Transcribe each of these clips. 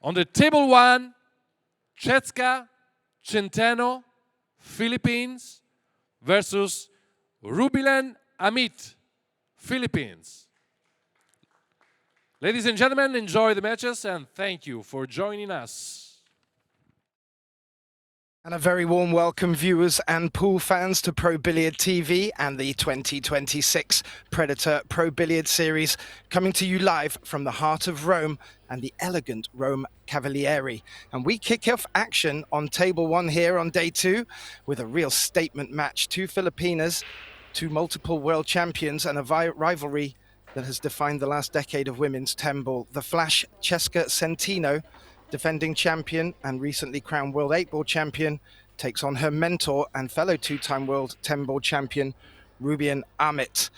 On the table one, Czeska, CENTENO, Philippines versus Rubilen AMIT, Philippines. Ladies and gentlemen, enjoy the matches and thank you for joining us. And a very warm welcome, viewers and pool fans, to Pro Billiard TV and the 2026 Predator Pro Billiard Series, coming to you live from the heart of Rome and the elegant Rome Cavalieri. And we kick off action on table one here on day two with a real statement match. Two Filipinas, two multiple world champions, and a rivalry that has defined the last decade of women's 10 ball. The Flash Czeska CENTENO, defending champion and recently crowned world 8-ball champion, takes on her mentor and fellow two-time world 10-ball champion, Rubilen AMIT.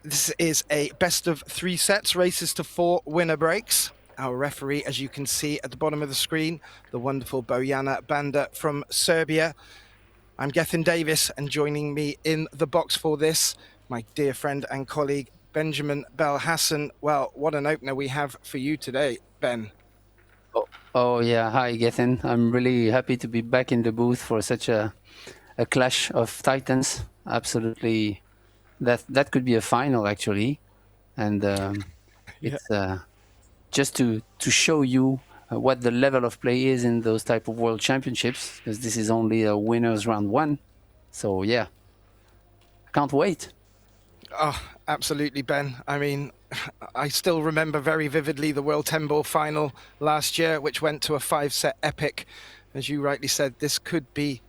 This is a best of 3 sets, races to 4 winner breaks. Our referee, as you can see at the bottom of the screen, the wonderful Bojana Banda from Serbia. I'm Gethin Davis, and joining me in the box for this, my dear friend and colleague, Benjamin Belhassan. Well, what an opener we have for you today, Ben. Oh yeah, hi Gethin. I'm really happy to be back in the booth for such a clash of titans. Absolutely, that could be a final actually, and it's just to show you what the level of play is in those type of world championships, because this is only a winners round 1. So yeah, can't wait. Oh, absolutely, Ben. I mean, I still remember very vividly the World 10-ball final last year, which went to a 5-set epic. As you rightly said, this could be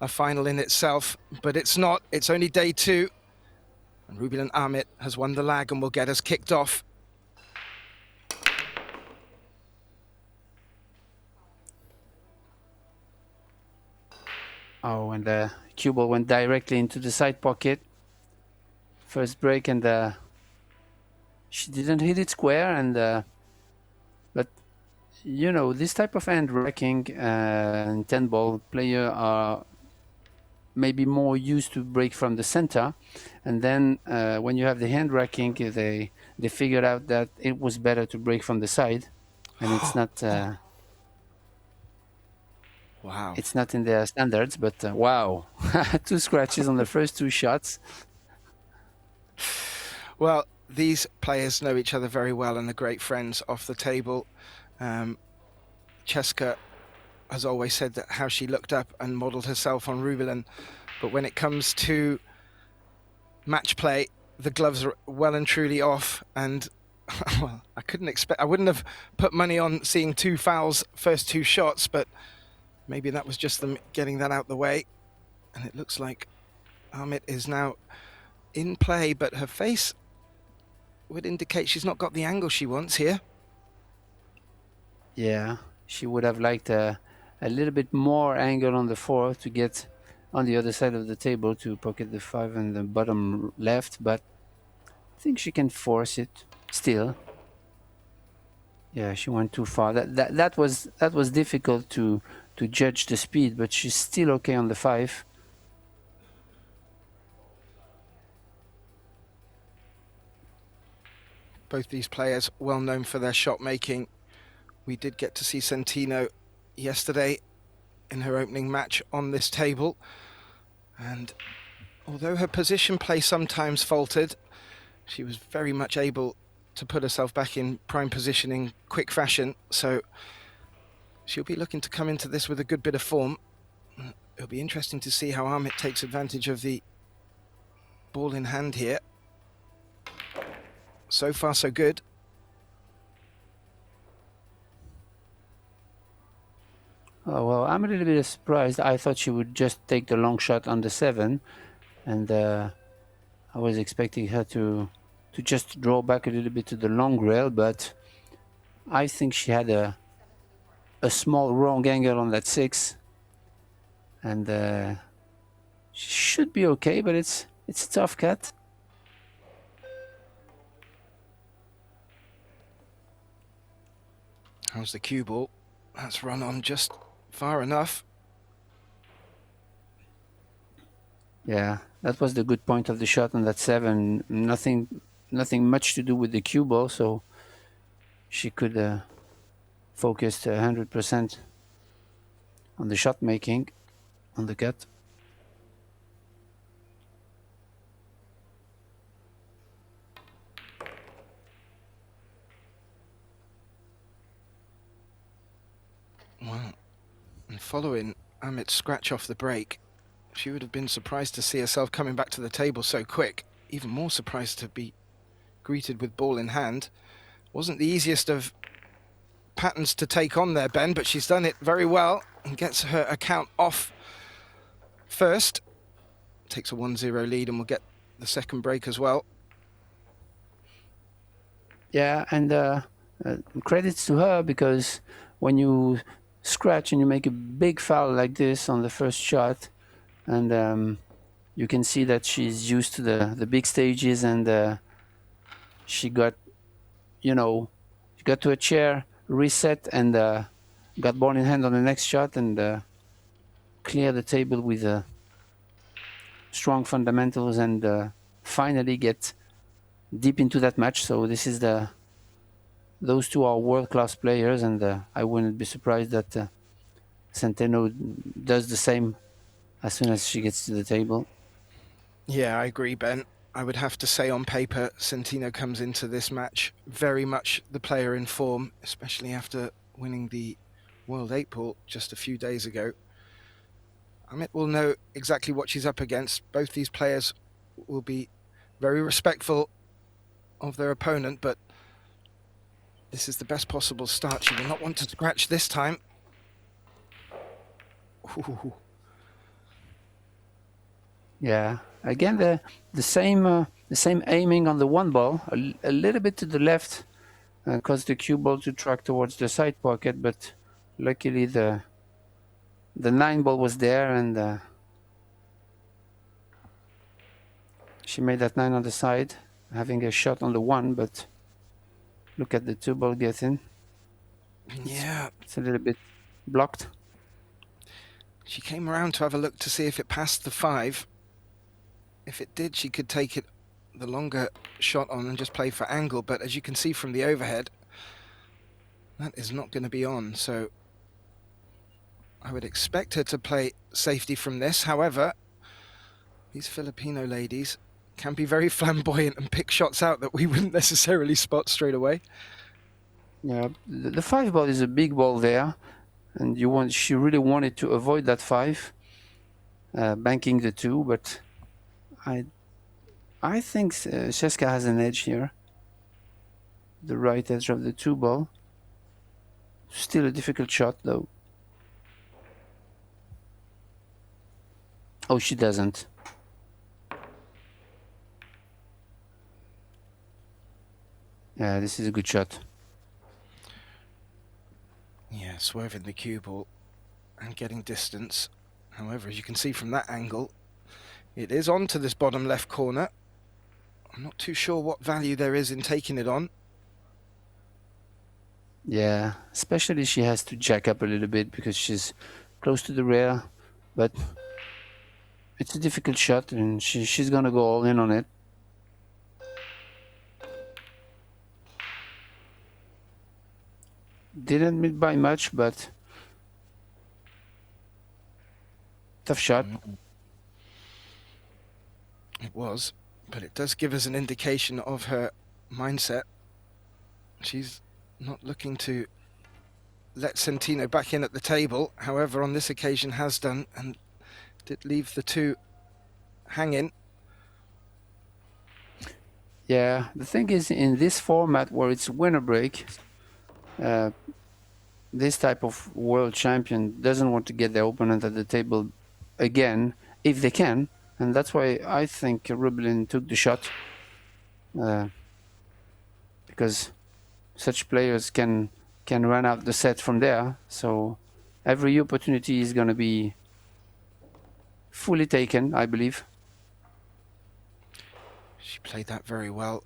a final in itself, but it's not. It's only day 2. And Rubilen AMIT has won the lag and will get us kicked off. Oh, and the cue ball went directly into the side pocket. First break, and she didn't hit it square, and but you know, this type of hand racking and 10-ball player are maybe more used to break from the center, and then when you have the hand racking, they figured out that it was better to break from the side, and it's not wow, it's not in their standards, but wow. 2 scratches on the first 2 shots. Well, these players know each other very well and are great friends off the table. Czeska has always said that how she looked up and modelled herself on Rubilen, but when it comes to match play, the gloves are well and truly off. And well, I wouldn't have put money on seeing 2 fouls first 2 shots, but maybe that was just them getting that out the way. And it looks like AMIT is now in play, but her face would indicate she's not got the angle she wants here. Yeah, she would have liked a little bit more angle on the 4 to get on the other side of the table to pocket the 5 and the bottom left, but I think she can force it still. Yeah, she went too far. That was difficult to judge the speed, but she's still okay on the 5. Both these players well known for their shot making. We did get to see CENTENO yesterday in her opening match on this table, and although her position play sometimes faltered, she was very much able to put herself back in prime position in quick fashion, so she'll be looking to come into this with a good bit of form. It'll be interesting to see how AMIT takes advantage of the ball in hand here. So far, so good. Oh, well, I'm a little bit surprised. I thought she would just take the long shot on the 7, and I was expecting her to just draw back a little bit to the long rail, but I think she had a small wrong angle on that 6, and she should be okay, but it's a tough cut. How's the cue ball? That's run on just far enough. Yeah, that was the good point of the shot on that 7. Nothing much to do with the cue ball, so she could focused 100% on the shot making, on the cut. Wow. And following Amit's scratch off the break, she would have been surprised to see herself coming back to the table so quick. Even more surprised to be greeted with ball in hand. Wasn't the easiest of patterns to take on there, Ben, but she's done it very well and gets her account off first. Takes a 1-0 lead and will get the second break as well. Yeah, and credits to her, because when you scratch and you make a big foul like this on the first shot, and you can see that she's used to the big stages, and she got, she got to a chair, reset, and got ball in hand on the next shot, and clear the table with strong fundamentals, and finally get deep into that match. So this is those two are world-class players, and I wouldn't be surprised that CENTENO does the same as soon as she gets to the table. Yeah, I agree, Ben. I would have to say on paper, CENTENO comes into this match very much the player in form, especially after winning the World 8 ball just a few days ago. Amit will know exactly what she's up against. Both these players will be very respectful of their opponent, but this is the best possible start. She will not want to scratch this time. Ooh. Yeah, again the same aiming on the one ball, a little bit to the left, caused the cue ball to track towards the side pocket, but luckily the 9 ball was there, and she made that 9 on the side, having a shot on the 1, but look at the 2 ball getting. Yeah, it's a little bit blocked. She came around to have a look to see if it passed the 5. If it did, she could take it the longer shot on and just play for angle, but as you can see from the overhead, that is not going to be on, so I would expect her to play safety from this. However, these Filipino ladies can be very flamboyant and pick shots out that we wouldn't necessarily spot straight away. Yeah, the 5 ball is a big ball there, and she really wanted to avoid that 5, banking the 2, but I think Sheska has an edge here. The right edge of the 2 ball. Still a difficult shot though. Oh, she doesn't. Yeah, this is a good shot. Yeah, swerving the cue ball and getting distance. However, as you can see from that angle, it is onto this bottom left corner. I'm not too sure what value there is in taking it on. Yeah, especially she has to jack up a little bit because she's close to the rail, but it's a difficult shot and she's gonna go all in on it. Didn't meet by much, but tough shot. It was, but it does give us an indication of her mindset. She's not looking to let CENTENO back in at the table. However, on this occasion has done and did leave the 2 hanging. Yeah, the thing is, in this format where it's winner break, this type of world champion doesn't want to get their opponent at the table again if they can, and that's why I think Rublin took the shot, because such players can run out the set from there. So every opportunity is going to be fully taken, I believe. She played that very well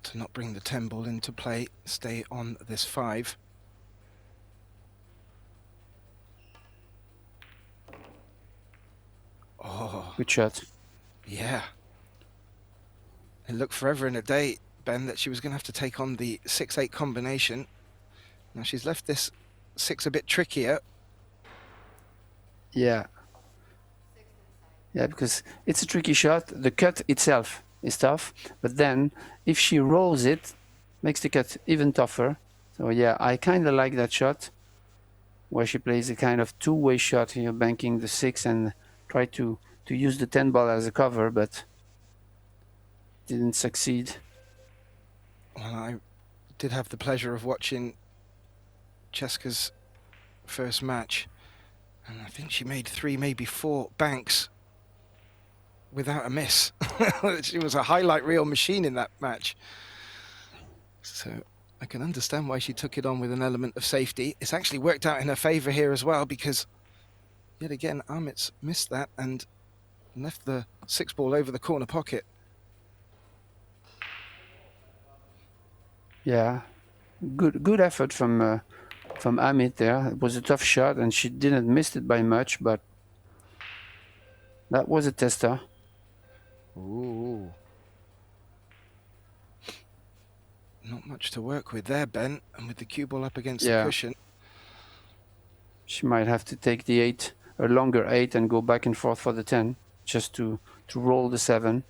to not bring the 10 ball into play, stay on this 5. Oh, good shot. Yeah. It looked forever and a day, Ben, that she was going to have to take on the 6-8 combination. Now she's left this 6 a bit trickier. Yeah. Yeah, because it's a tricky shot. The cut itself is tough, but then if she rolls it, makes the cut even tougher. So yeah, I kind of like that shot, where she plays a kind of two-way shot here, banking the 6 and try to use the 10 ball as a cover, but didn't succeed. Well, I did have the pleasure of watching Cheska's first match, and I think she made 3, maybe 4 banks without a miss. She was a highlight reel machine in that match. So I can understand why she took it on with an element of safety. It's actually worked out in her favor here as well, because yet again, Amit's missed that and left the 6 ball over the corner pocket. Yeah, good effort from Amit there. It was a tough shot, and she didn't miss it by much, but that was a tester. Ooh. Not much to work with there, Ben, and with the cue ball up against the cushion. She might have to take the 8, a longer 8, and go back and forth for the 10, just to roll the 7.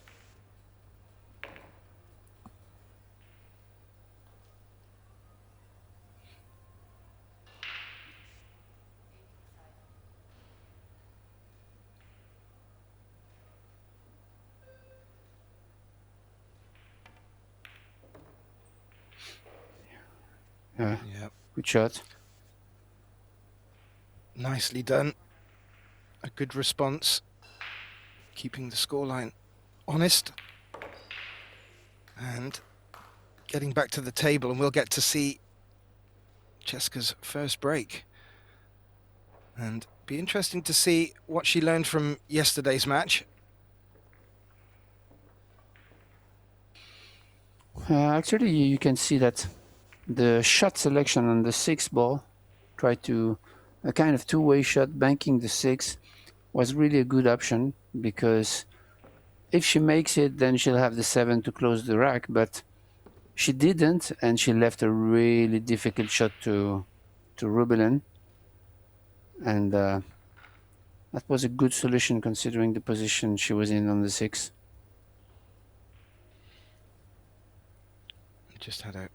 Yeah, good shot. Nicely done. A good response. Keeping the scoreline honest. And getting back to the table, and we'll get to see Cheska's first break. And be interesting to see what she learned from yesterday's match. Actually, you can see that the shot selection on the 6 ball, try to a kind of two-way shot, banking the 6, was really a good option, because if she makes it, then she'll have the 7 to close the rack, but she didn't, and she left a really difficult shot to Rubelin, and that was a good solution considering the position she was in on the 6. Just had a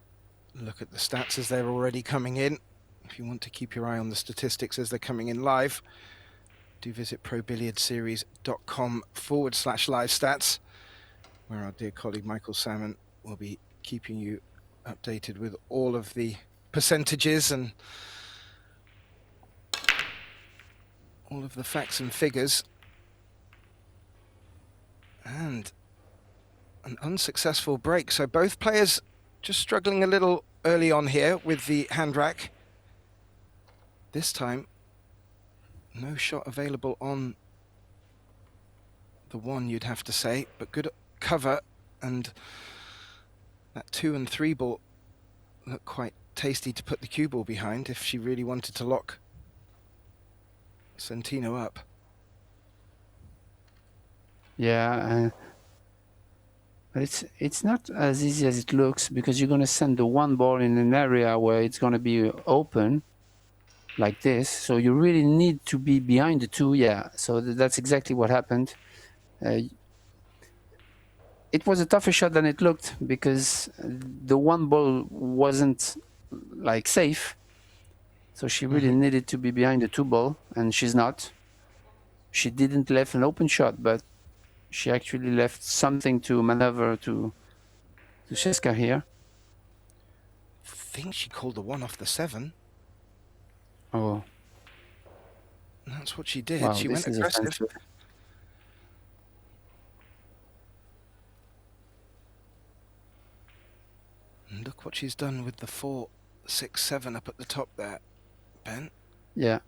look at the stats as they're already coming in. If you want to keep your eye on the statistics as they're coming in live, do visit probilliardseries.com/live stats, where our dear colleague Michael Salmon will be keeping you updated with all of the percentages and all of the facts and figures. And an unsuccessful break. So both players just struggling a little early on here with the hand rack. This time, no shot available on the 1, you'd have to say, but good cover, and that 2 and 3 ball looked quite tasty to put the cue ball behind if she really wanted to lock CENTENO up. Yeah, but it's not as easy as it looks, because you're going to send the 1 ball in an area where it's going to be open like this, so you really need to be behind the 2. Yeah, so that's exactly what happened. It was a tougher shot than it looked, because the 1 ball wasn't like safe, so she really needed to be behind the 2 ball, and she's not. She didn't left an open shot, but she actually left something to maneuver to Cheska here. I think she called the 1 off the 7. Oh. That's what she did. Wow, she went aggressive. Offensive. And look what she's done with the 4, 6, 7 up at the top there, Ben. Yeah.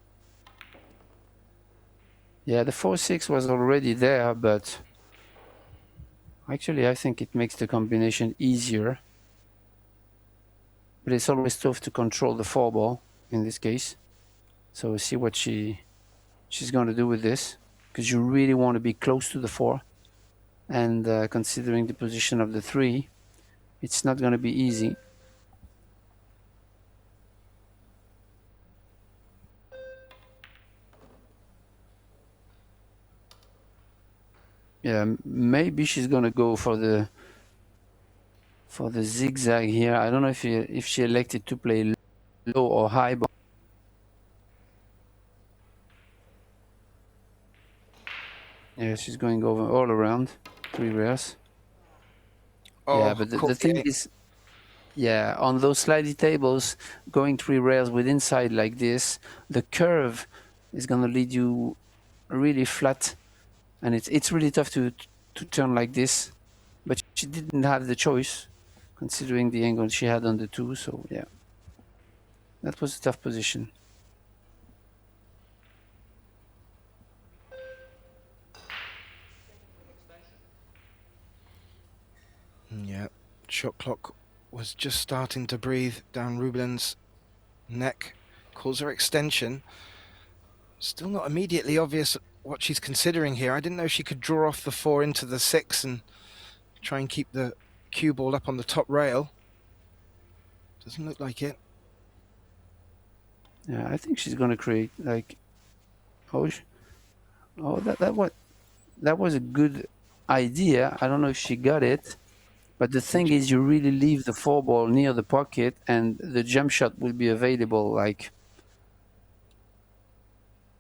Yeah, the 4-6 was already there, but actually I think it makes the combination easier. But it's always tough to control the 4 ball in this case. So we'll see what she's going to do with this, because you really want to be close to the 4. And considering the position of the 3, it's not going to be easy. Yeah, maybe she's gonna go for the zigzag here. I don't know if she elected to play low or high, but yeah, she's going over all around 3 rares. Oh, Yeah, but the caught thing the is, yeah, on those slidey tables, going 3 rails with inside like this, the curve is gonna lead you really flat, and it's really tough to turn like this. But she didn't have the choice, considering the angle she had on the 2. So yeah, that was a tough position. Yeah, shot clock was just starting to breathe down Rublin's neck. Calls her extension. Still not immediately obvious what she's considering here. I didn't know she could draw off the 4 into the 6 and try and keep the cue ball up on the top rail. Doesn't look like it. Yeah, I think she's gonna create like, that was a good idea. I don't know if she got it, but the thing is, you really leave the 4 ball near the pocket, and the jump shot will be available. Like,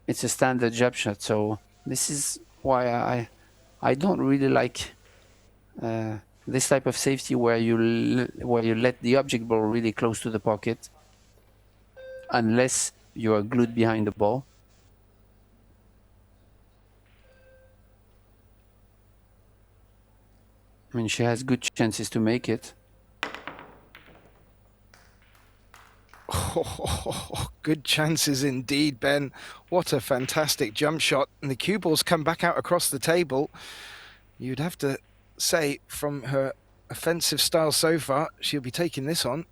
it's a standard jump shot. So this is why I don't really like this type of safety where you let the object ball really close to the pocket, unless you are glued behind the ball. I mean, she has good chances to make it. Oh, good chances indeed, Ben. What a fantastic jump shot. And the cue ball's come back out across the table. You'd have to say, from her offensive style so far, she'll be taking this on.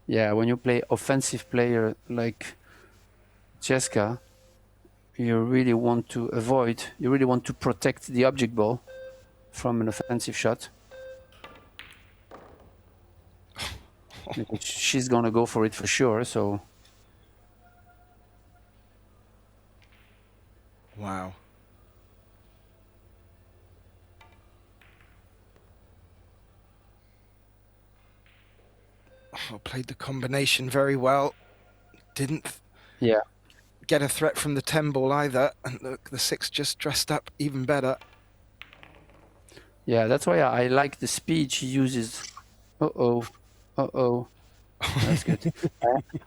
Yeah, when you play offensive player like Cheska, you really want to protect the object ball from an offensive shot. She's gonna go for it for sure. So wow. Oh, played the combination very well. Didn't get a threat from the 10 ball either. And look, the 6 just dressed up even better. yeah, that's why I like the speed she uses. That's good.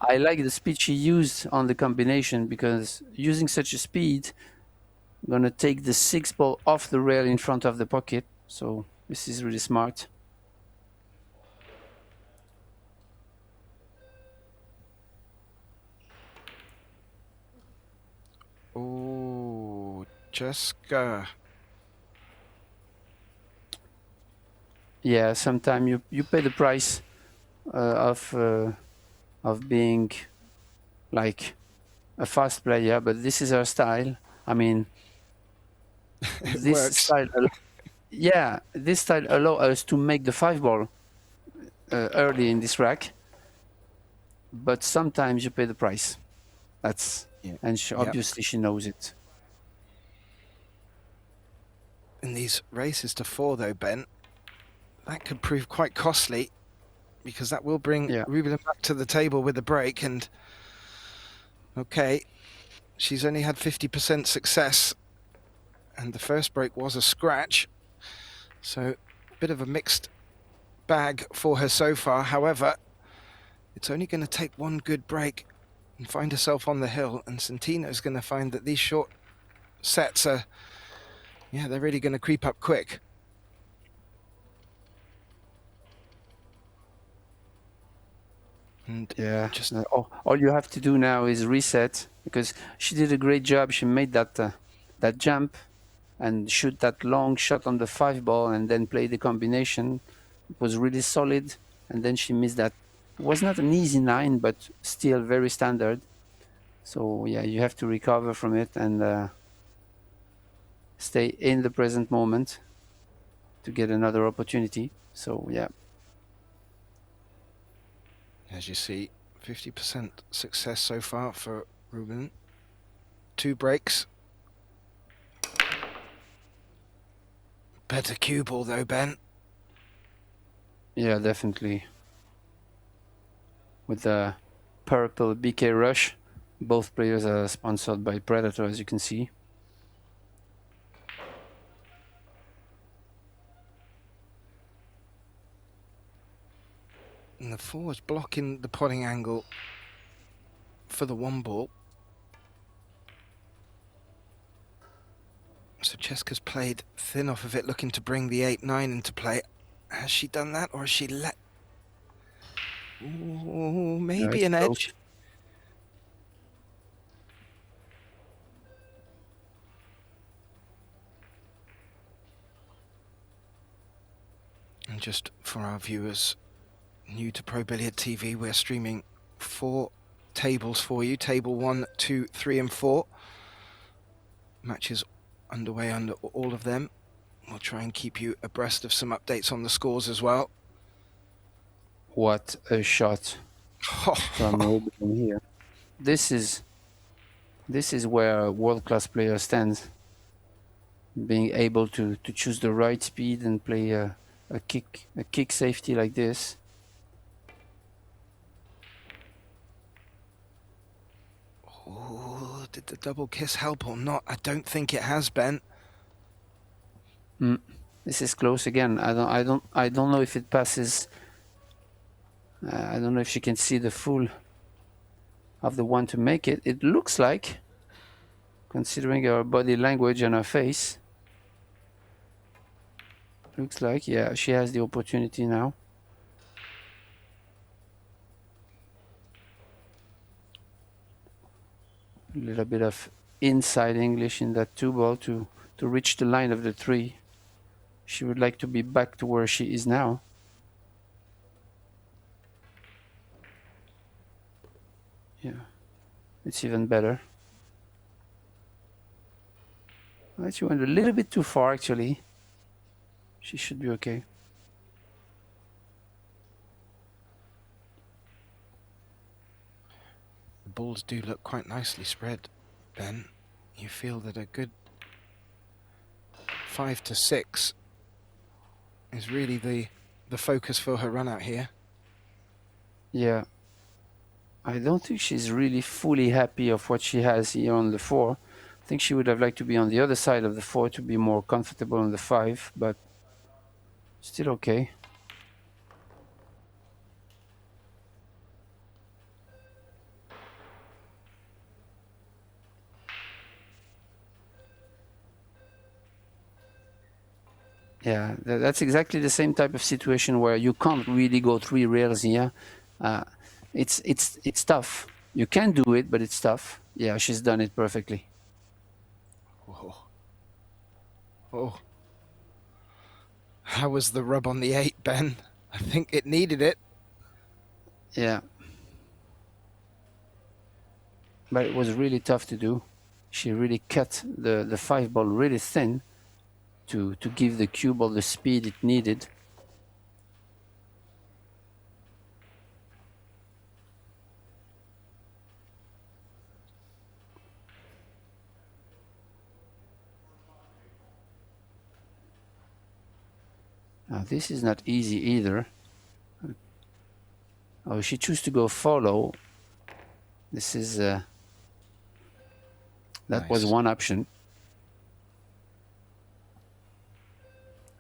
I like the speed she used on the combination, because using such a speed, I'm gonna take the 6 ball off the rail in front of the pocket. So this is really smart. Oh, Jessica. Yeah, sometimes you pay the price of being like a fast player, but this is her style. I mean, this works. style, this style allows us to make the 5 ball early in this rack, but sometimes you pay the price. And obviously she knows it. In these races to 4, though, Ben, that could prove quite costly, because that will bring Ruben back to the table with a break. And okay, she's only had 50% success, and the first break was a scratch, so a bit of a mixed bag for her so far. However, it's only going to take one good break and find herself on the hill, and CENTENO is going to find that these short sets are, they're really going to creep up quick. And just all you have to do now is reset, because she did a great job. She made that jump and shoot that long shot on the 5 ball, and then play the combination. It was really solid, and then she missed that. It was not an easy 9, but still very standard. So yeah, you have to recover from it and stay in the present moment to get another opportunity. So yeah. As you see, 50% success so far for Ruben. 2 breaks. Better cue ball though, Ben. Yeah, definitely. With the purple BK Rush, both players are sponsored by Predator, as you can see. And the 4 is blocking the potting angle for the 1 ball. So Cheska's played thin off of it, looking to bring the 8-9 into play. Has she done that, or has she let... Ooh, maybe an edge. And just for our viewers new to Pro Billiard TV, we're streaming 4 tables for you. Table 1, 2, 3 and 4. Matches underway under all of them. We'll try and keep you abreast of some updates on the scores as well. What a shot from Ruben here. This is where a world-class player stands. Being able to choose the right speed and play a kick safety like this. Oh, did the double kiss help or not? I don't think it has, Ben. This is close again. I don't know if it passes. I don't know if she can see the full of the one to make it. It looks like, considering her body language and her face, looks like, yeah, she has the opportunity now. A little bit of inside English in that 2 ball to reach the line of the 3. She would like to be back to where she is now. Yeah, it's even better. She went a little bit too far, actually. She should be okay. The balls do look quite nicely spread, Ben. You feel that a good 5 to 6 is really the focus for her run out here. Yeah. I don't think she's really fully happy of what she has here on the 4. I think she would have liked to be on the other side of the 4 to be more comfortable on the 5, but still okay. Yeah, that's exactly the same type of situation where you can't really go 3 rails here. It's tough. You can do it, but it's tough. Yeah, she's done it perfectly. Whoa. Oh. How was the rub on the 8, Ben? I think it needed it. Yeah. But it was really tough to do. She really cut the 5 ball really thin to give the cue ball the speed it needed. Now this is not easy either. Oh, she chose to go follow. This is that Nice. was one option.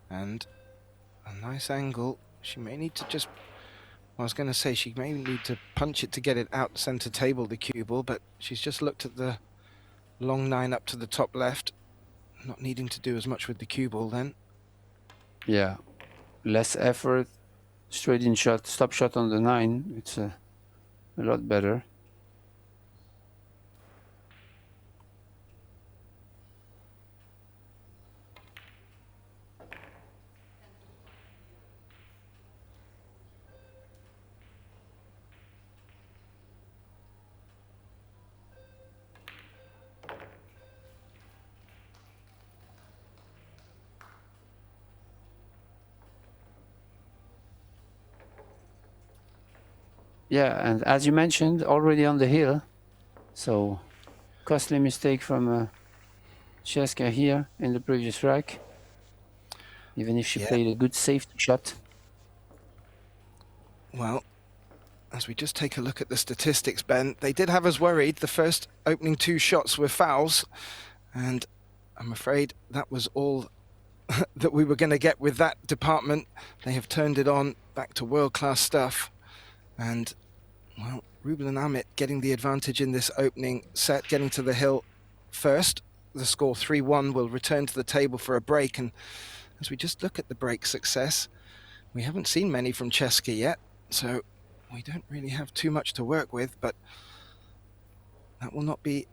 And a nice angle. She may need to just... I was going to say she may need to punch it to get it out center table, the cue ball, but she's just looked at the long 9 up to the top left. Not needing to do as much with the cue ball then. Yeah, less effort, straight in shot, stop shot on the 9. It's a lot better. Yeah, and as you mentioned, already on the hill. So, costly mistake from Cheska here in the previous rack. Even if she Yeah. played a good safety shot. Well, as we just take a look at the statistics, Ben, they did have us worried. The first opening 2 shots were fouls, and I'm afraid that was all that we were going to get with that department. They have turned it on back to world-class stuff, and well, Rubel and Amit getting the advantage in this opening set, getting to the hill first. The score 3-1 will return to the table for a break, and as we just look at the break success, we haven't seen many from Cheska yet, so we don't really have too much to work with, but that will not be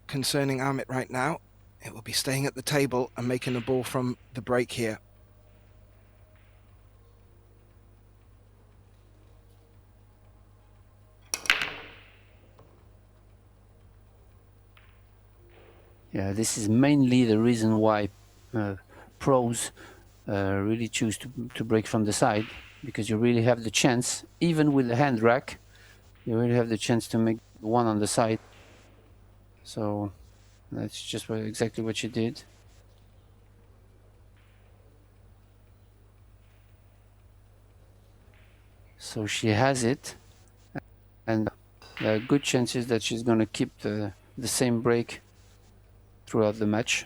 concerning Amit right now. It will be staying at the table and making a ball from the break here. Yeah, this is mainly the reason why pros really choose to break from the side, because you really have the chance, even with the hand rack, you really have the chance to make one on the side. So that's just exactly what she did. So she has it, and there are good chances that she's going to keep the same break throughout the match.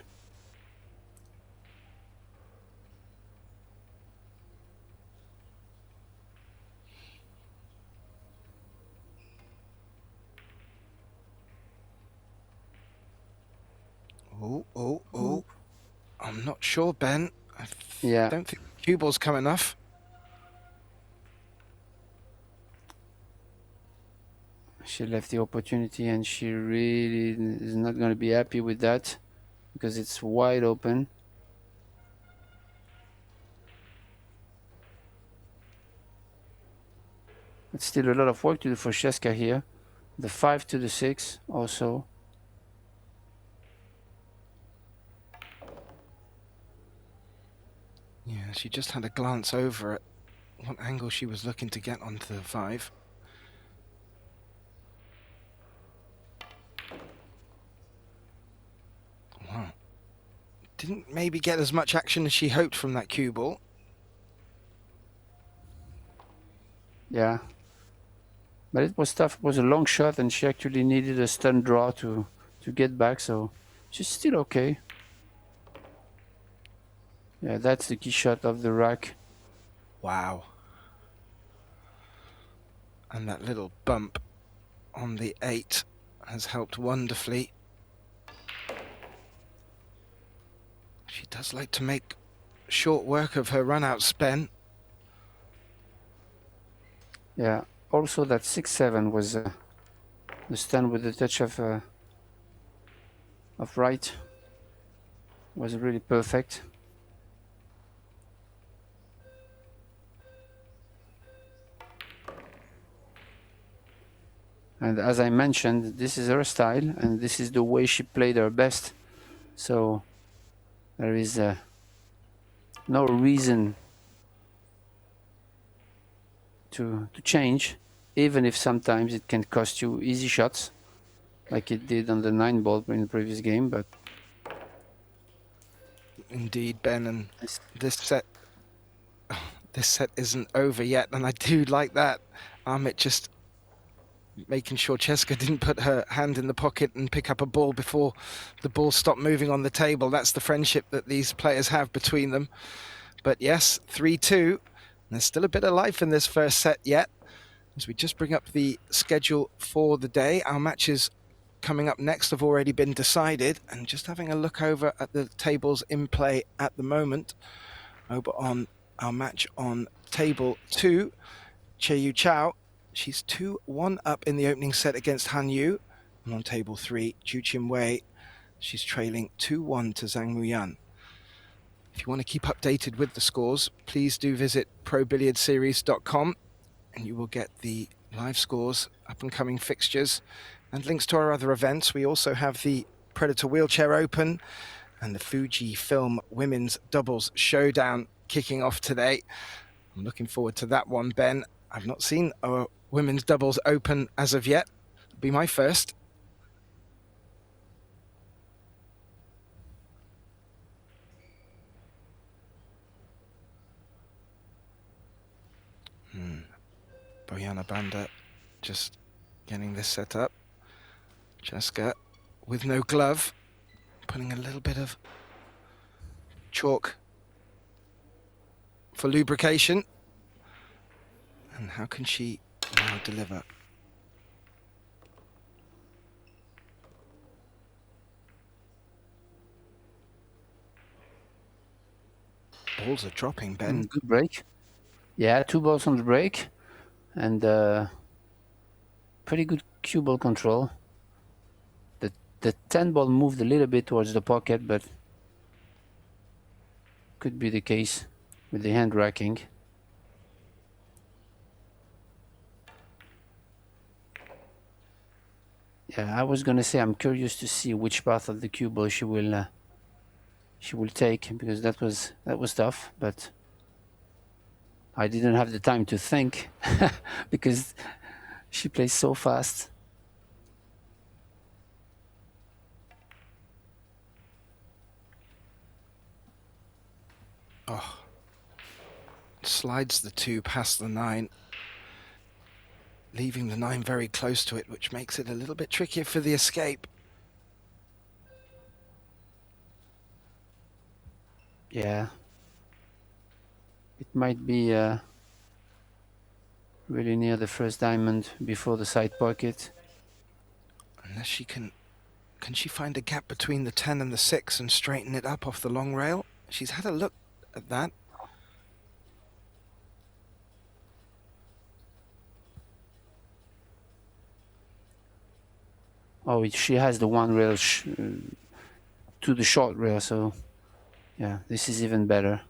Oh. I'm not sure, Ben. I Yeah. don't think the cue ball's come enough. She left the opportunity, and she really is not going to be happy with that, because it's wide open. It's still a lot of work to do for Cheska here. The 5 to the 6 also. Yeah, she just had a glance over at what angle she was looking to get onto the 5. Wow. Didn't maybe get as much action as she hoped from that cue ball. Yeah. But it was tough. It was a long shot, and she actually needed a stun draw to get back, so she's still okay. Yeah, that's the key shot of the rack. Wow. And that little bump on the 8 has helped wonderfully. She does like to make short work of her run-out spin. Yeah. Also, that 6-7 was the stun with the touch of right was really perfect. And as I mentioned, this is her style, and this is the way she played her best. So there is no reason to change, even if sometimes it can cost you easy shots, like it did on the 9 ball in the previous game. But Indeed, Ben, and this set isn't over yet, and I do like that. Amit just making sure Cheska didn't put her hand in the pocket and pick up a ball before the ball stopped moving on the table. That's the friendship that these players have between them. But yes, 3-2. There's still a bit of life in this first set yet. As we just bring up the schedule for the day, our matches coming up next have already been decided, and just having a look over at the tables in play at the moment. Over on our match on table 2, Cheyu Chao, she's 2-1 up in the opening set against Han Yu. And on table 3, Ju Chin Wei, she's trailing 2-1 to Zhang Muyan. If you want to keep updated with the scores, please do visit probilliardseries.com, and you will get the live scores, up-and-coming fixtures, and links to our other events. We also have the Predator Wheelchair Open and the Fujifilm Women's Doubles Showdown kicking off today. I'm looking forward to that one, Ben. I've not seen a women's doubles open as of yet. Be my first. Bojana Banda just getting this set up. Cheska with no glove, putting a little bit of chalk for lubrication. And how can she now deliver? Balls are dropping, Ben. Good break. Yeah, 2 balls on the break. And pretty good cue ball control. The 10 ball moved a little bit towards the pocket, but could be the case with the hand racking. Yeah, I was gonna say I'm curious to see which path of the cue ball she will take, because that was tough, but I didn't have the time to think because she plays so fast. Oh, slides the 2 past the 9, leaving the 9 very close to it, which makes it a little bit trickier for the escape. Yeah, it might be really near the first diamond before the side pocket. Unless she can she find a gap between the 10 and the 6 and straighten it up off the long rail? She's had a look at that. Oh, she has the one rail to the short rail, so yeah, this is even better.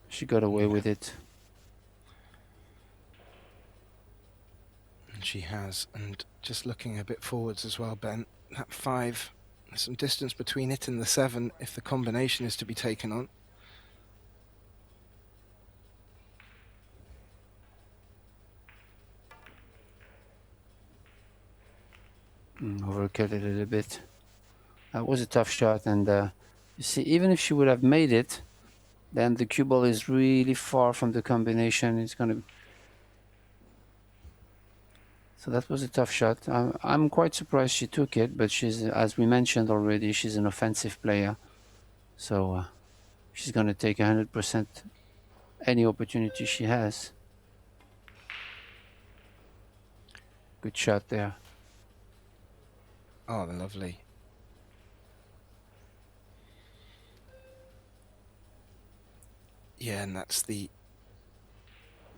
She got away with it. And she has, and just looking a bit forwards as well, Ben, that 5, there's some distance between it and the 7 if the combination is to be taken on. Overcut it a little bit. That was a tough shot, and you see, even if she would have made it, then the cue ball is really far from the combination. It's gonna. So that was a tough shot. I'm quite surprised she took it, but she's, as we mentioned already, she's an offensive player, so she's gonna take 100% any opportunity she has. Good shot there. Oh, lovely. Yeah, and that's the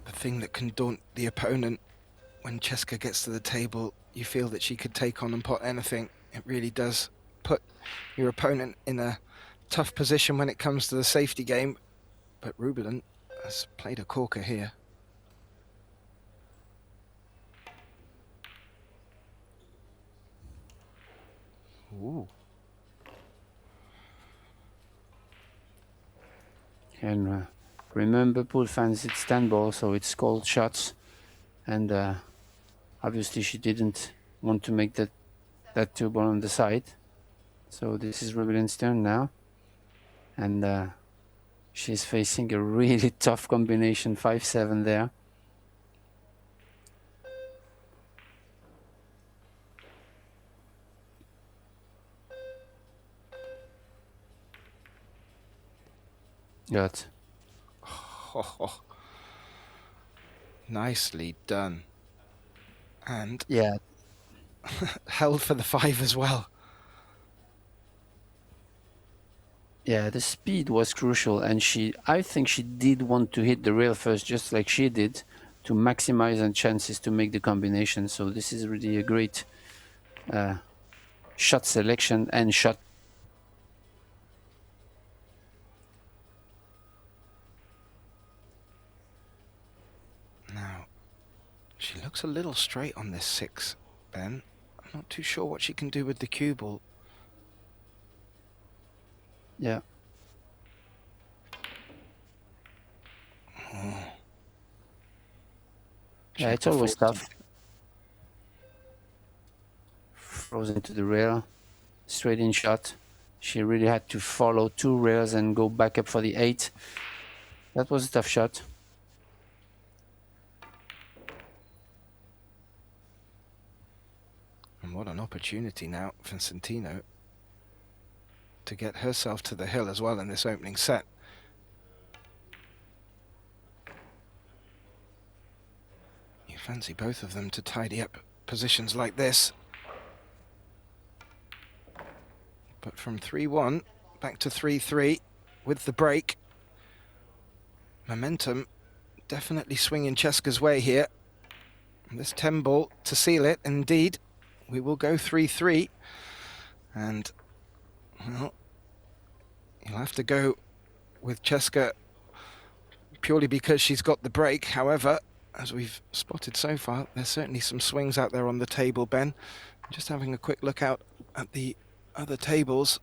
thing that can daunt the opponent. When Cheska gets to the table, you feel that she could take on and pot anything. It really does put your opponent in a tough position when it comes to the safety game. But Rubelin has played a corker here. Ooh. And remember, pool fans, it's 10 ball, so it's called shots. And obviously she didn't want to make that 2 ball on the side. So this is Rubelin's turn now. And she's facing a really tough combination, 5-7 there. Good. Oh, nicely done. And yeah, held for the 5 as well. Yeah, the speed was crucial, and I think she did want to hit the rail first, just like she did, to maximize on chances to make the combination. So this is really a great shot selection and shot. Now, she looks a little straight on this 6, Ben. I'm not too sure what she can do with the cue ball. Yeah. Yeah, it's always tough. Throws into the rail, straight in shot. She really had to follow 2 rails and go back up for the 8. That was a tough shot. And what an opportunity now for CENTENO to get herself to the hill as well in this opening set. You fancy both of them to tidy up positions like this. But from 3-1 back to 3-3 with the break. Momentum definitely swinging Česka's way here. And this 10 ball to seal it, indeed. We will go 3-3. And, well, you'll have to go with Česka purely because she's got the break. However, as we've spotted so far, there's certainly some swings out there on the table, Ben. Just having a quick look out at the other tables.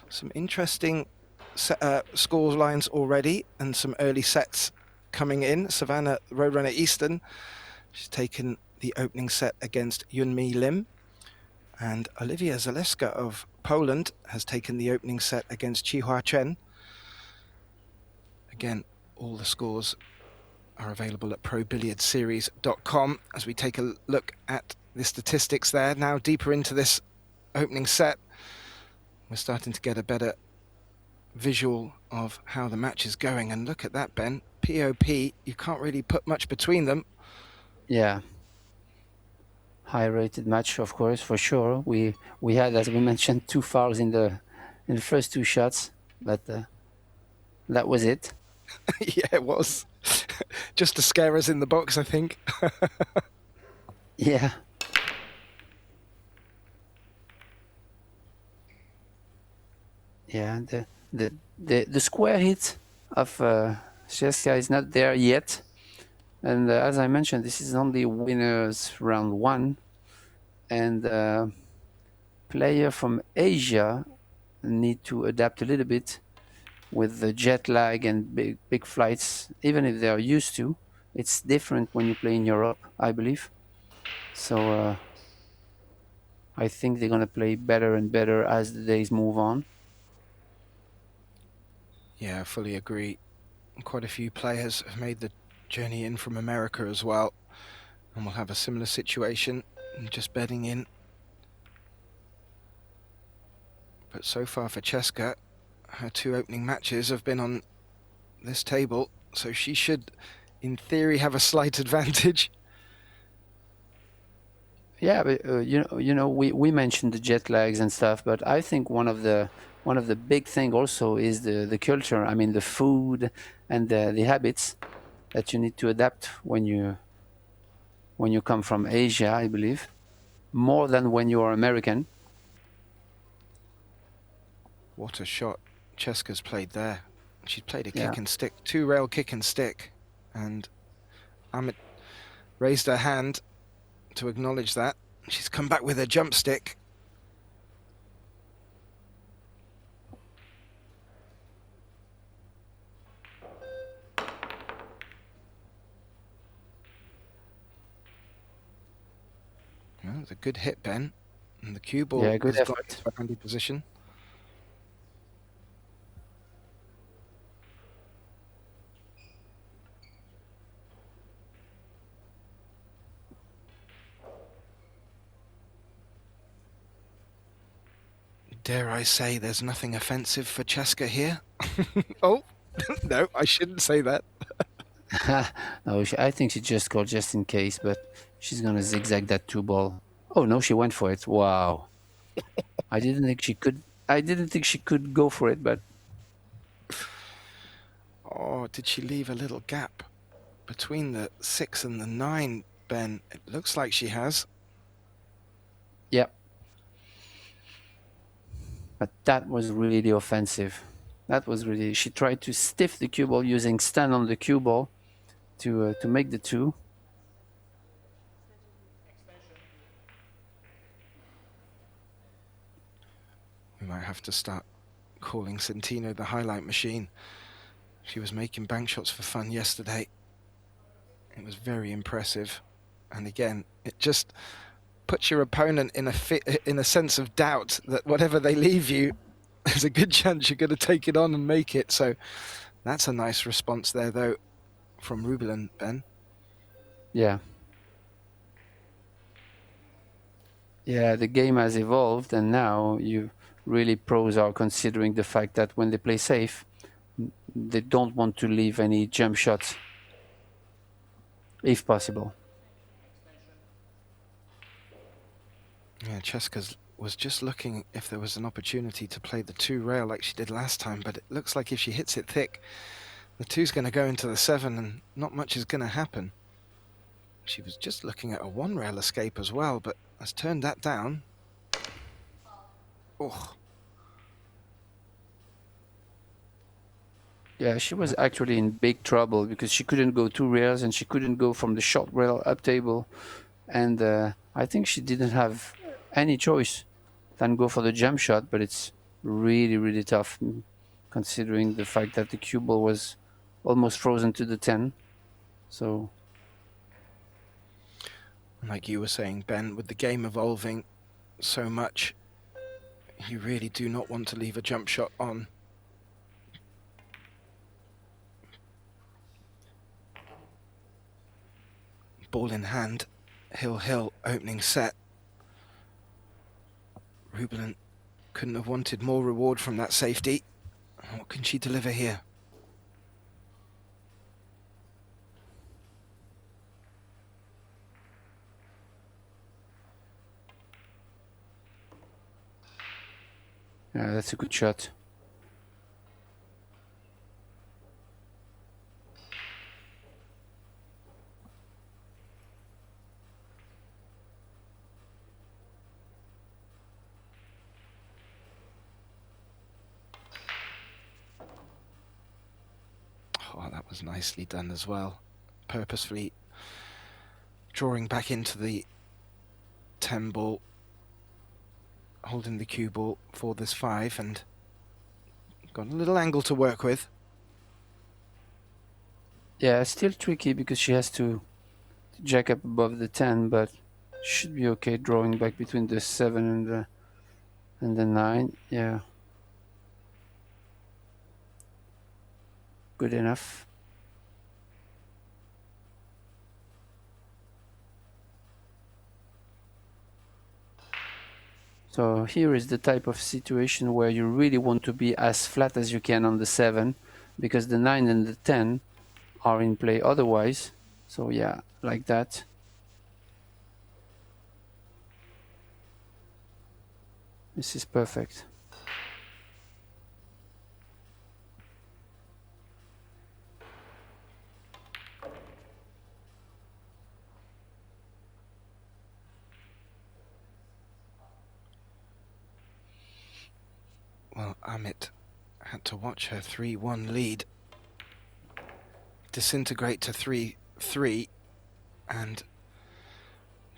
Some interesting score lines already and some early sets coming in. Savannah Roadrunner Easton, she's taken the opening set against Yunmi Lim. And Olivia Zaleska of Poland has taken the opening set against Chihua Chen. Again, all the scores are available at probilliardseries.com as we take a look at the statistics there. Now deeper into this opening set, we're starting to get a better visual of how the match is going. And look at that, Ben. POP, you can't really put much between them. Yeah. High-rated match, of course, for sure. We had, as we mentioned, 2 fouls in the first 2 shots, but that was it. Yeah, it was. Just to scare us in the box, I think. Yeah. Yeah, the square hit of Česka is not there yet. And as I mentioned, this is only winners round 1. And player from Asia need to adapt a little bit with the jet lag and big flights. Even if they're used to, it's different when you play in Europe, I believe. So I think they're going to play better and better as the days move on. Yeah, I fully agree. Quite a few players have made the journey in from America as well, and we'll have a similar situation, just bedding in. But so far for Česka, her 2 opening matches have been on this table, so she should, in theory, have a slight advantage. Yeah, but you know, we mentioned the jet lags and stuff, but I think one of the big thing also is the culture. I mean, the food and the habits that you need to adapt when you come from Asia, I believe, more than when you are American. What a shot Česka's played there. She's played a kick and stick, 2-rail kick and stick, and AMIT raised her hand to acknowledge that. She's come back with a jump stick. Well, it's a good hit, Ben. And the cue ball good has effort. got into a handy position. Dare I say there's nothing offensive for Česka here? Oh, no, I shouldn't say that. No, I think she just called just in case, but she's gonna zigzag that 2 ball. Oh no, she went for it. Wow. I didn't think she could go for it, but oh, did she leave a little gap between the 6 and the 9, Ben? It looks like she has. yeah. But that was really offensive. That was really, she tried to stiff the cue ball using stand on the cue ball to make the 2. We might have to start calling CENTENO the highlight machine. She was making bank shots for fun yesterday. It was very impressive. And again, it just puts your opponent in a sense of doubt that whatever they leave you, there's a good chance you're going to take it on and make it. So that's a nice response there, though, from Rubelin, Ben. Yeah. Yeah, the game has evolved, and now you really pros are considering the fact that when they play safe, they don't want to leave any jump shots, if possible. Yeah, Cheska was just looking if there was an opportunity to play the 2 rail like she did last time, but it looks like if she hits it thick, the 2's going to go into the 7 and not much is going to happen. She was just looking at a 1 rail escape as well, but has turned that down. Oh. Yeah, she was actually in big trouble because she couldn't go 2 rails and she couldn't go from the short rail up table. And I think she didn't have any choice than go for the jump shot, but it's really, really tough considering the fact that the cue ball was almost frozen to the 10. So, like you were saying, Ben, with the game evolving so much, you really do not want to leave a jump shot on. Ball in hand, Hill, opening set. Rubelin couldn't have wanted more reward from that safety. What can she deliver here? yeah, that's a good shot. Oh, that was nicely done as well. Purposefully drawing back into the 10 ball, holding the cue ball for this 5 and got a little angle to work with. Yeah, still tricky because she has to jack up above the 10, but should be okay drawing back between the 7 and the 9. Yeah. Good enough. So here is the type of situation where you really want to be as flat as you can on the 7 because the 9 and the 10 are in play otherwise. So yeah, like that. This is perfect. Well, Amit had to watch her 3-1 lead disintegrate to 3-3, and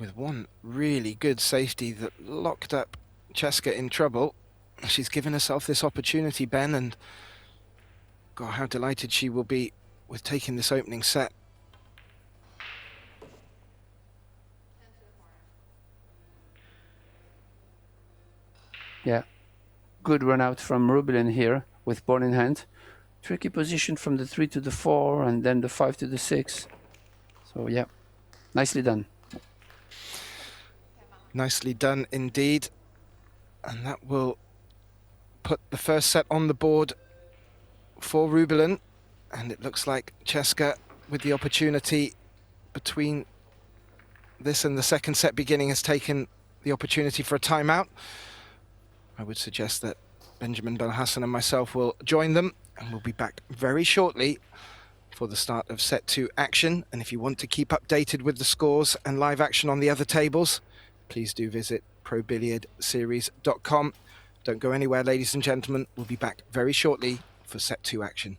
with one really good safety that locked up Cheska in trouble, she's given herself this opportunity, Ben, and God, how delighted she will be with taking this opening set. Yeah, good run out from Rubelin here with ball in hand. Tricky position from the 3 to the 4 and then the 5 to the 6. So yeah, nicely done. Nicely done indeed. And that will put the first set on the board for Rubelin. And it looks like Cheska with the opportunity between this and the second set beginning has taken the opportunity for a timeout. I would suggest that Benjamin Belhassan and myself will join them, and we'll be back very shortly for the start of set 2 action. And if you want to keep updated with the scores and live action on the other tables, please do visit ProBilliardSeries.com. Don't go anywhere, ladies and gentlemen. We'll be back very shortly for set 2 action.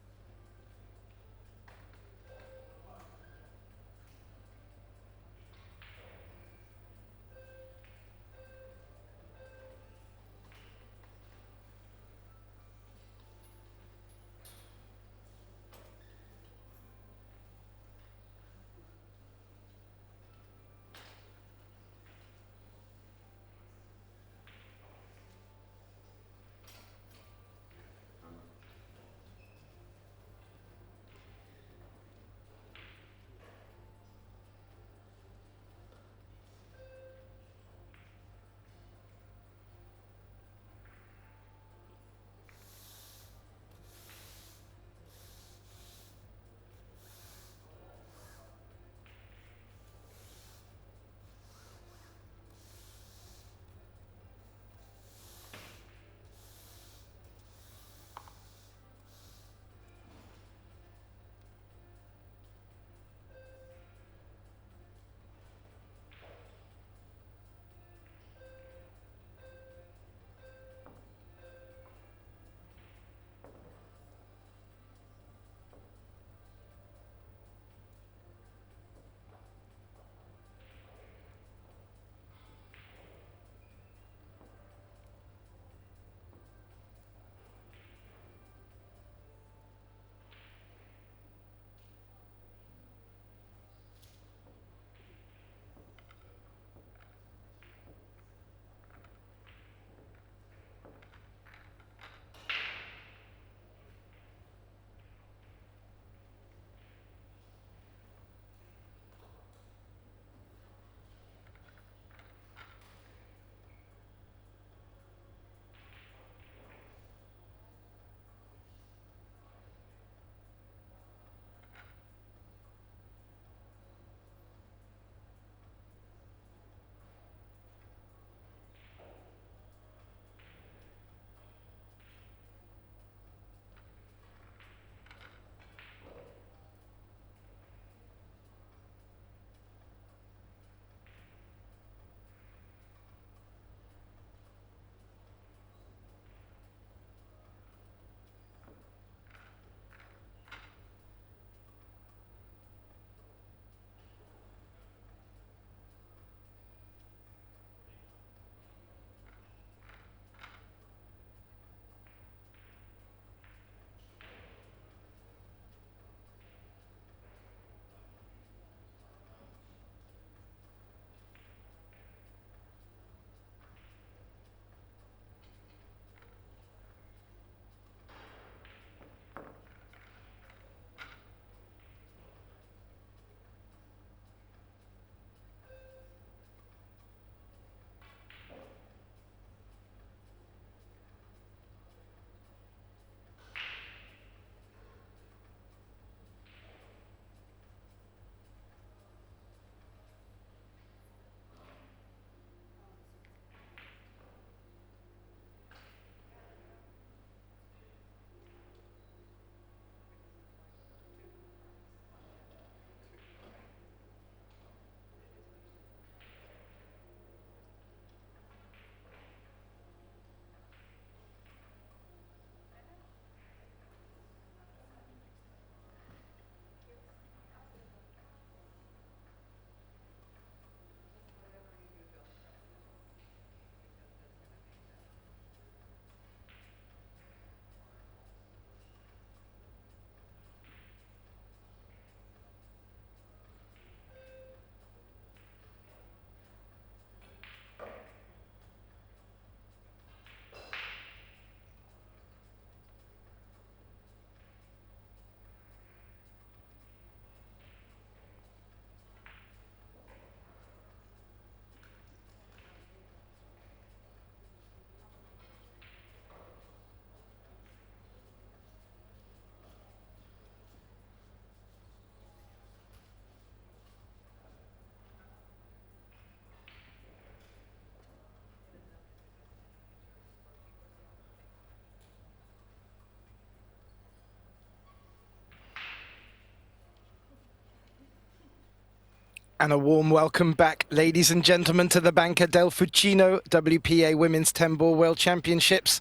And a warm welcome back, ladies and gentlemen, to the Banca del Fucino WPA Women's 10-Ball World Championships.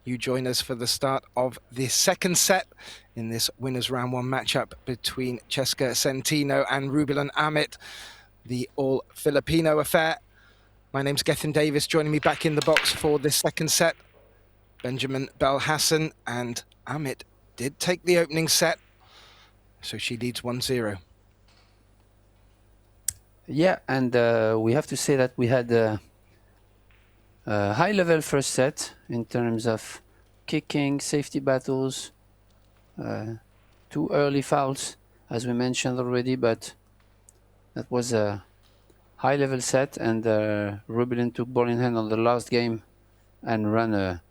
You join us for the start of the second set in this winners round one matchup between Cesca Centeno and Rubilan Amit, the all-Filipino affair. My name's Gethin Davis, joining me back in the box for this second set. Benjamin Belhassan, and Amit did take the opening set, so she leads 1-0. Yeah, and we have to say that we had a high-level first set in terms of kicking, safety battles, 2 early fouls, as we mentioned already, but that was a high-level set, and Rubilan took ball in hand on the last game and ran a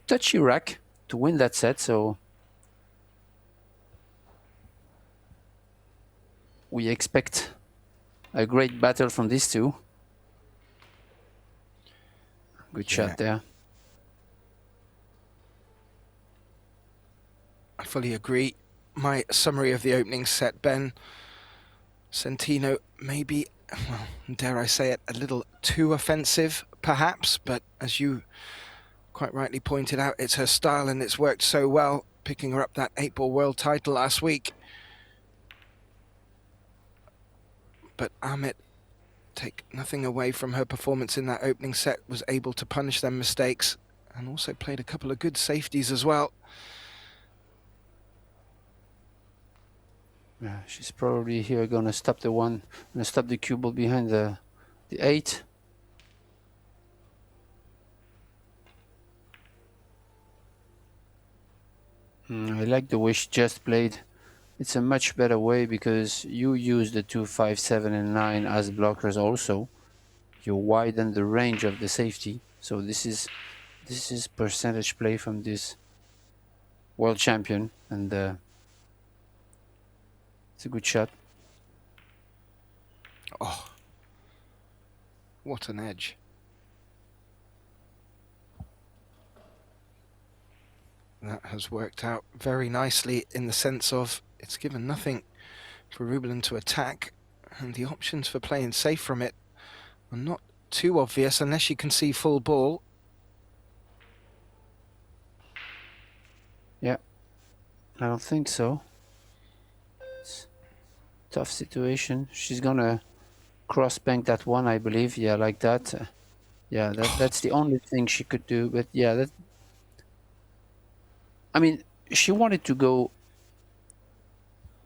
touchy rack to win that set, so we expect a great battle from these two. Good shot there. I fully agree. My summary of the opening set, Ben, Centeno maybe, well, dare I say it, a little too offensive, perhaps, but as you quite rightly pointed out, it's her style and it's worked so well, picking her up that 8-ball world title last week. But Amit, take nothing away from her performance in that opening set, was able to punish them mistakes and also played a couple of good safeties as well. Yeah, she's probably here gonna stop the cue ball behind the 8. I like the way she just played. It's a much better way because you use the 2, 5, 7, and 9 as blockers also. You widen the range of the safety. So this is percentage play from this world champion, and it's a good shot. Oh, what an edge. That has worked out very nicely in the sense of it's given nothing for Rubilan to attack, and the options for playing safe from it are not too obvious unless you can see full ball. Yeah, I don't think so. It's a tough situation. She's gonna cross bank that one, I believe. Yeah, like that. Yeah, that's the only thing she could do. But yeah, that. I mean, she wanted to go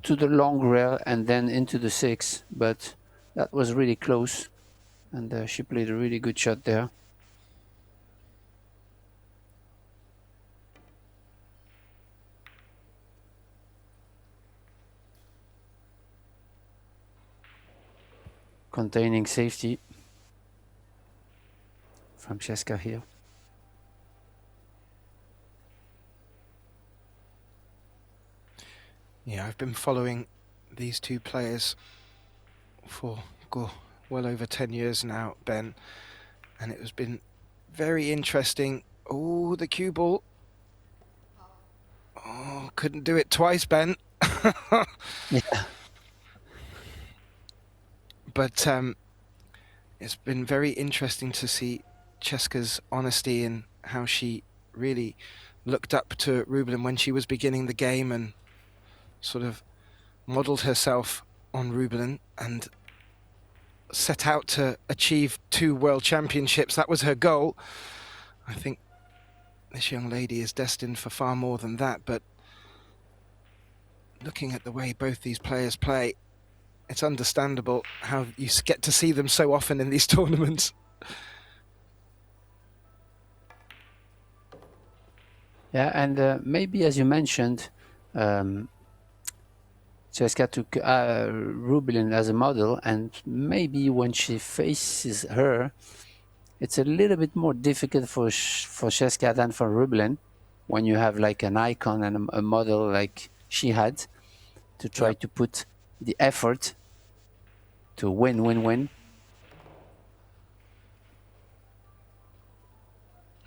to the long rail and then into the 6, but that was really close, and she played a really good shot there. Containing safety from Cesca here. Yeah, I've been following these two players for well over 10 years now, Ben, and it has been very interesting. Oh, the cue ball. Oh, couldn't do it twice, Ben. Yeah. But it's been very interesting to see Cesca's honesty and how she really looked up to Rubilan when she was beginning the game and sort of modelled herself on Rubilan and set out to achieve 2 world championships. That was her goal. I think this young lady is destined for far more than that, but looking at the way both these players play, it's understandable how you get to see them so often in these tournaments. Yeah, and maybe, as you mentioned, Cesca took Rubilan as a model, and maybe when she faces her, it's a little bit more difficult for Cesca than for Rubilan, when you have like an icon and a model like she had, to try to put the effort to win.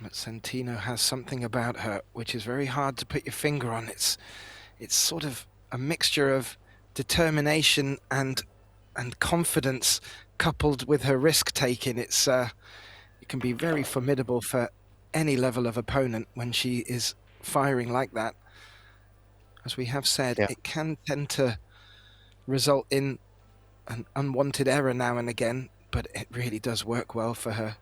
But Centeno has something about her which is very hard to put your finger on. It's sort of a mixture of determination and and confidence coupled with her risk taking, it can be very formidable for any level of opponent when she is firing like that. As we have said, it can tend to result in an unwanted error now and again, but it really does work well for her.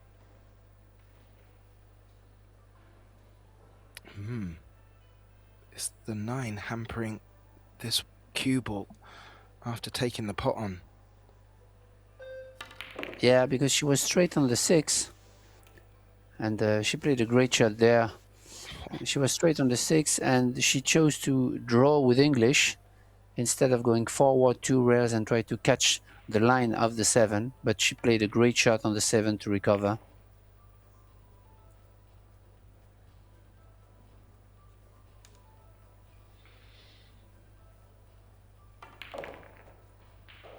Is the 9 hampering this cue ball after taking the pot on? Yeah, because she was straight on the 6. And she played a great shot there. She was straight on the 6, and she chose to draw with English instead of going forward 2 rails and try to catch the line of the 7. But she played a great shot on the 7 to recover.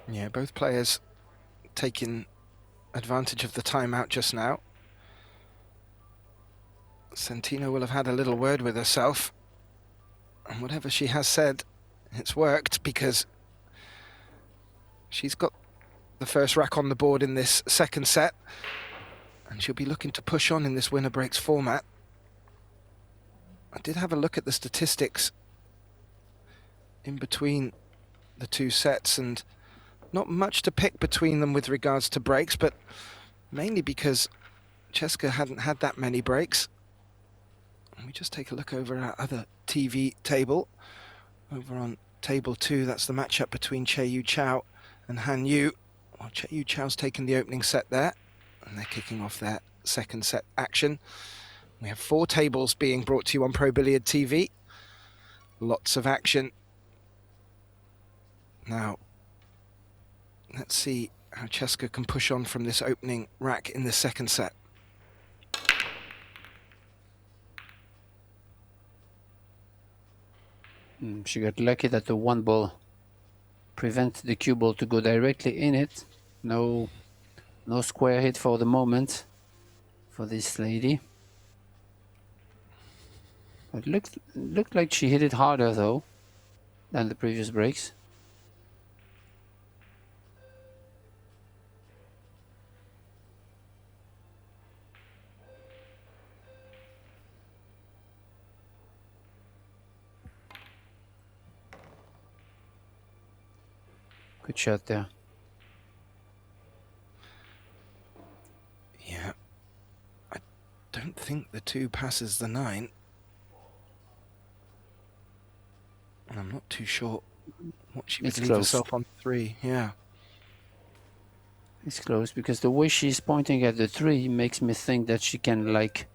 Yeah, both players taking advantage of the timeout just now. CENTENO will have had a little word with herself, and whatever she has said, it's worked, because she's got the first rack on the board in this second set, and she'll be looking to push on in this winner breaks format. I did have a look at the statistics in between the 2 sets, and not much to pick between them with regards to breaks, but mainly because Česká hadn't had that many breaks. And we just take a look over our other TV table. Over on table 2, that's the matchup between Che-Yu Chao and Han Yu. Well, Che-Yu Chao's taken the opening set there, and they're kicking off their second set action. We have 4 tables being brought to you on Pro Billiard TV. Lots of action. Now, let's see how Česká can push on from this opening rack in the second set. She got lucky that the 1 ball prevented the cue ball to go directly in it. No square hit for the moment for this lady. It looked like she hit it harder though than the previous breaks. Good shot there. Yeah, I don't think the 2 passes the 9. And I'm not too sure what she would leave herself on 3. Yeah. It's close because the way she's pointing at the 3 makes me think that she can like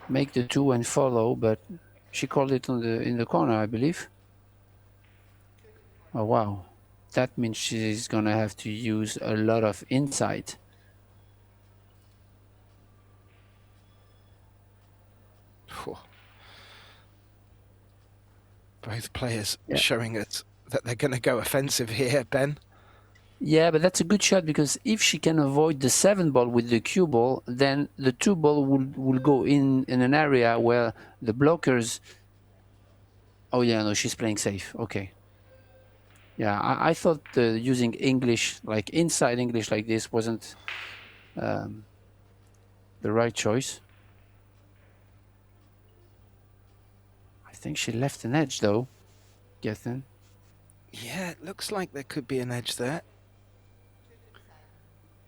make the 2 and follow, but she called it in the corner, I believe. Oh wow. That means she's gonna have to use a lot of insight. Both players showing us that they're going to go offensive here, Ben. Yeah, but that's a good shot because if she can avoid the 7 ball with the cue ball, then the 2 ball will go in an area where the blockers. Oh yeah, no, she's playing safe. Okay. Yeah, I thought using English, like inside English like this, wasn't the right choice. I think she left an edge though, Gethin. Yeah, it looks like there could be an edge there.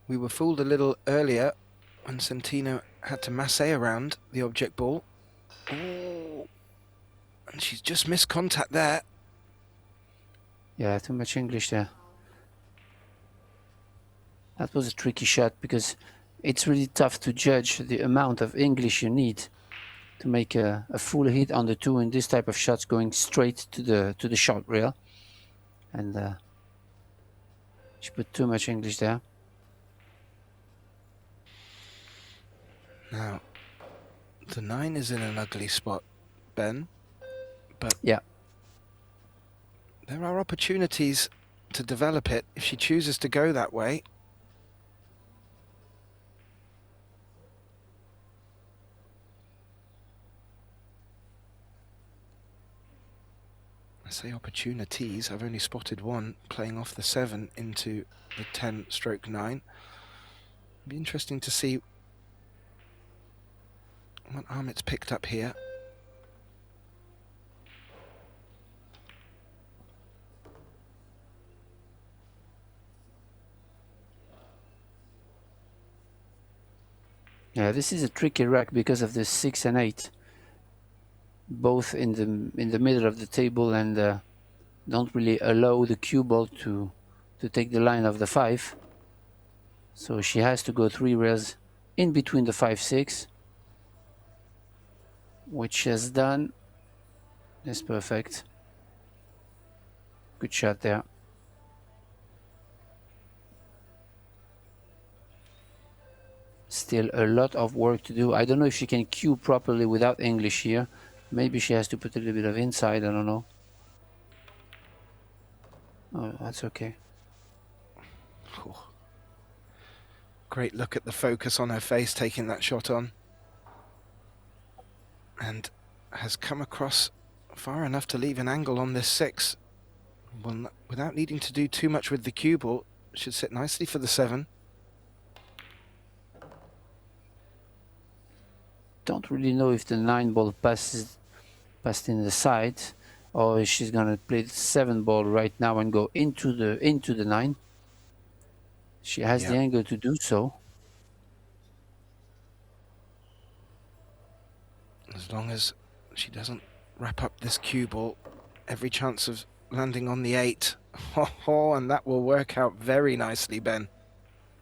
We were fooled a little earlier when CENTENO had to masse around the object ball. Oh, and she's just missed contact there. Yeah, too much English there. That was a tricky shot because it's really tough to judge the amount of English you need to make a full hit on the 2 in this type of shots going straight to the shot rail. And she put too much English there. Now, the 9 is in an ugly spot, Ben. But yeah, there are opportunities to develop it if she chooses to go that way. I say opportunities, I've only spotted one playing off the 7 into the 10/9. Be interesting to see what Amit's picked up here. Yeah, this is a tricky rack because of the 6 and 8, both in the middle of the table, and don't really allow the cue ball to take the line of the 5. So she has to go 3 rails in between the 5-6, which she has done. That's perfect. Good shot there. Still a lot of work to do. I don't know if she can cue properly without English here. Maybe she has to put a little bit of inside, I don't know. Oh, that's okay. Oh. Great look at the focus on her face, taking that shot on. And has come across far enough to leave an angle on this 6. Well, without needing to do too much with the cue ball, should sit nicely for the 7. Don't really know if the 9 ball passed in the side, or if she's gonna play the 7 ball right now and go into the 9. She has the angle to do so. As long as she doesn't wrap up this cue ball, every chance of landing on the 8. Oh, and that will work out very nicely, Ben.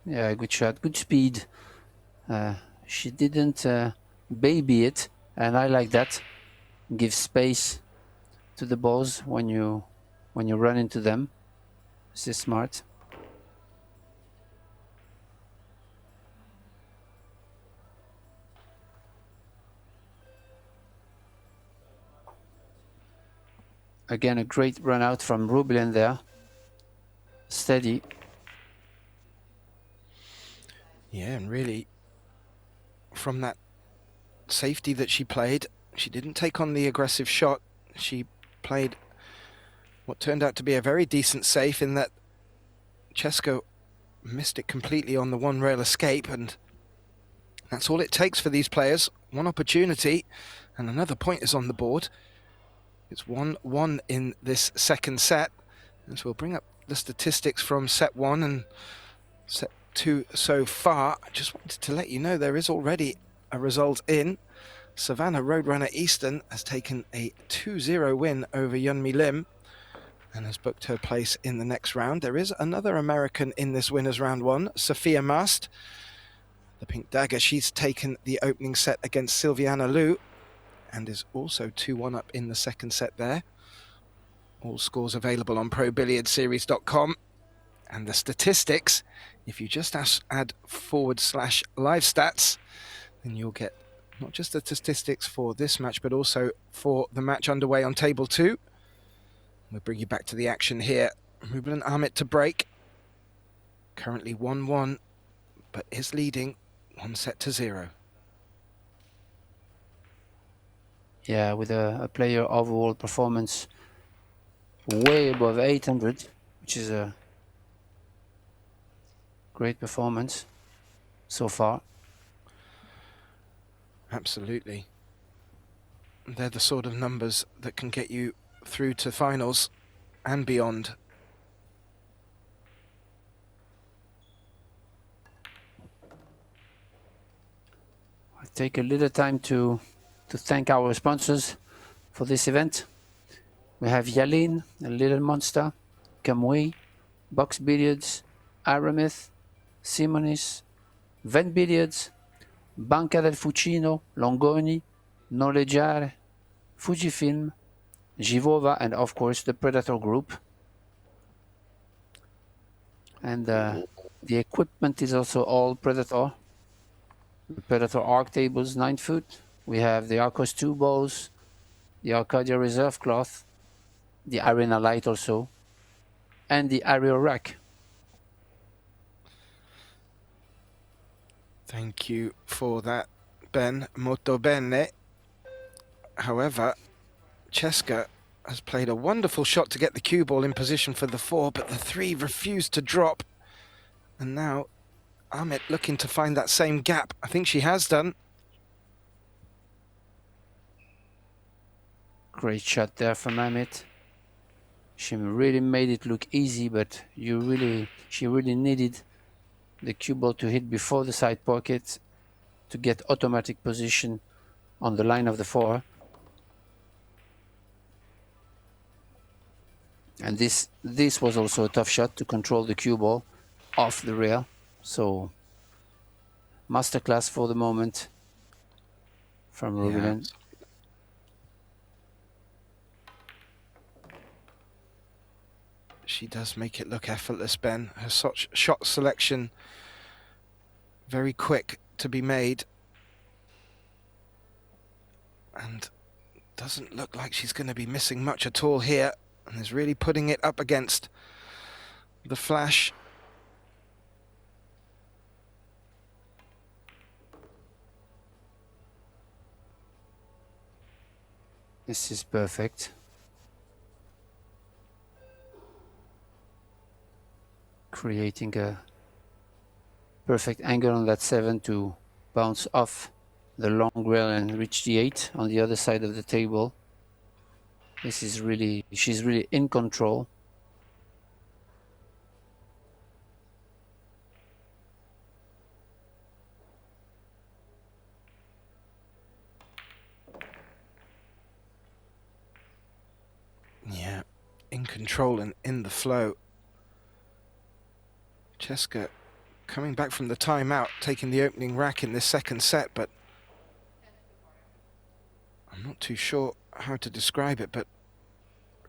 Yeah, good shot, good speed. She didn't baby it, and I like that. Give space to the balls when you run into them. This is smart. Again, a great run out from Rublin there. Steady. Yeah, and really, from that safety that she played, she didn't take on the aggressive shot. She played what turned out to be a very decent safe, in that Cesco missed it completely on the 1 rail escape, and that's all it takes for these players. One opportunity, and another point is on the board. It's 1-1 in this second set, as we'll bring up the statistics from set 1 and set 2 so far. I just wanted to let you know there is already a result in. Savannah Roadrunner Easton has taken a 2-0 win over Yeonmi Lim and has booked her place in the next round. There is another American in this winners round 1, Sophia Mast. The Pink Dagger, she's taken the opening set against Silviana Liu and is also 2-1 up in the second set there. All scores available on ProBilliardSeries.com. And the statistics, if you just add /live stats, then you'll get not just the statistics for this match, but also for the match underway on table 2. We'll bring you back to the action here. Rublin Amit to break. Currently 1-1, but is leading 1-0. Yeah, with a player overall performance way above 800, which is a great performance so far. Absolutely. They're the sort of numbers that can get you through to finals and beyond. I'll take a little time to thank our sponsors for this event. We have Yalin, a little monster, Kamui, Box Billiards, Aramith, Simonis, Venbilliards, Banca del Fucino, Longoni, Noleggiare, Fujifilm, Givova, and of course the Predator Group. And the equipment is also all Predator. The Predator arc tables, 9 foot. We have the Arcos 2 balls, the Arcadia Reserve Cloth, the Arena Light also, and the AeroRack. Thank you for that, Ben. Molto bene. However, Cesca has played a wonderful shot to get the cue ball in position for the 4, but the 3 refused to drop. And now AMIT looking to find that same gap. I think she has done. Great shot there from AMIT. She really made it look easy, but she really needed the cue ball to hit before the side pocket to get automatic position on the line of the 4. And this was also a tough shot to control the cue ball off the rail. So masterclass for the moment from Rubilen. Yeah. She does make it look effortless, Ben. Her shot selection, very quick to be made. And doesn't look like she's going to be missing much at all here. And is really putting it up against the flash. This is perfect. Creating a perfect angle on that 7 to bounce off the long rail and reach the 8 on the other side of the table. This is really, she's really in control. Yeah, in control and in the flow. Cheska coming back from the timeout, taking the opening rack in this second set, but I'm not too sure how to describe it, but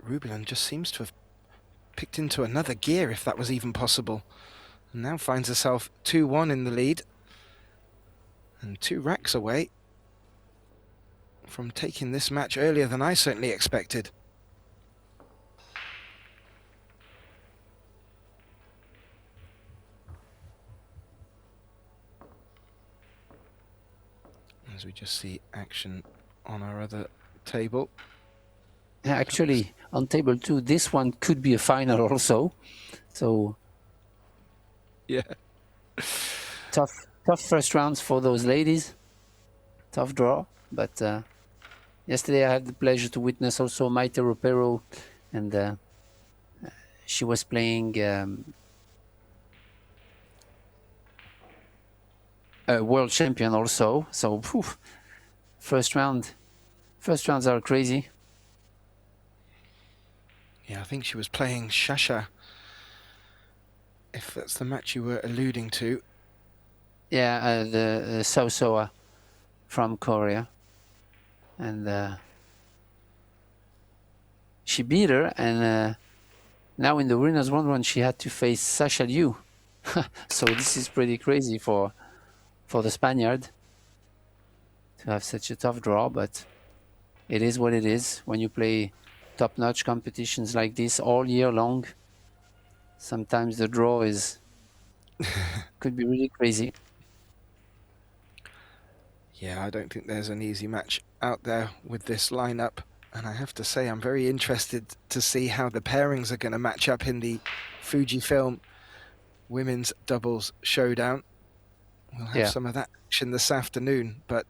Rubilen just seems to have picked into another gear, if that was even possible. And now finds herself 2-1 in the lead and 2 racks away from taking this match earlier than I certainly expected. As we just see action on our other table. Actually, on table 2, this one could be a final also. So, yeah, tough first rounds for those ladies. Tough draw, but yesterday I had the pleasure to witness also Maite Ropero, and she was playing a world champion also. So, first rounds are crazy. Yeah, I think she was playing Shasha, if that's the match you were alluding to. Yeah, the Sosoa from Korea. And she beat her, and now in the winners round she had to face Sasha Liu. So this is pretty crazy for the Spaniard to have such a tough draw, but it is what it is when you play top-notch competitions like this all year long. Sometimes the draw could be really crazy. Yeah, I don't think there's an easy match out there with this lineup, and I have to say I'm very interested to see how the pairings are going to match up in the Fujifilm women's doubles showdown. We'll have some of that action this afternoon, but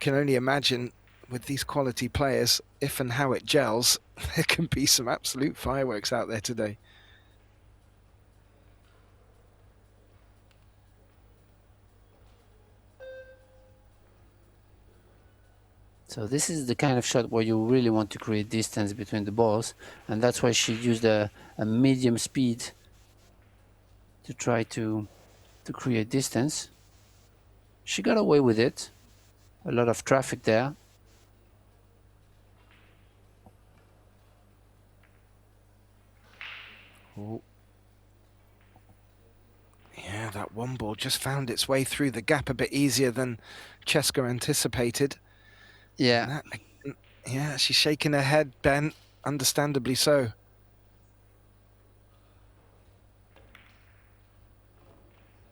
can only imagine with these quality players, if and how it gels, there can be some absolute fireworks out there today. So this is the kind of shot where you really want to create distance between the balls, and that's why she used a medium speed to try to create distance. She got away with it. A lot of traffic there. Oh. Yeah, that one ball just found its way through the gap a bit easier than Cheska anticipated. Yeah. Yeah, she's shaking her head, Ben, understandably so.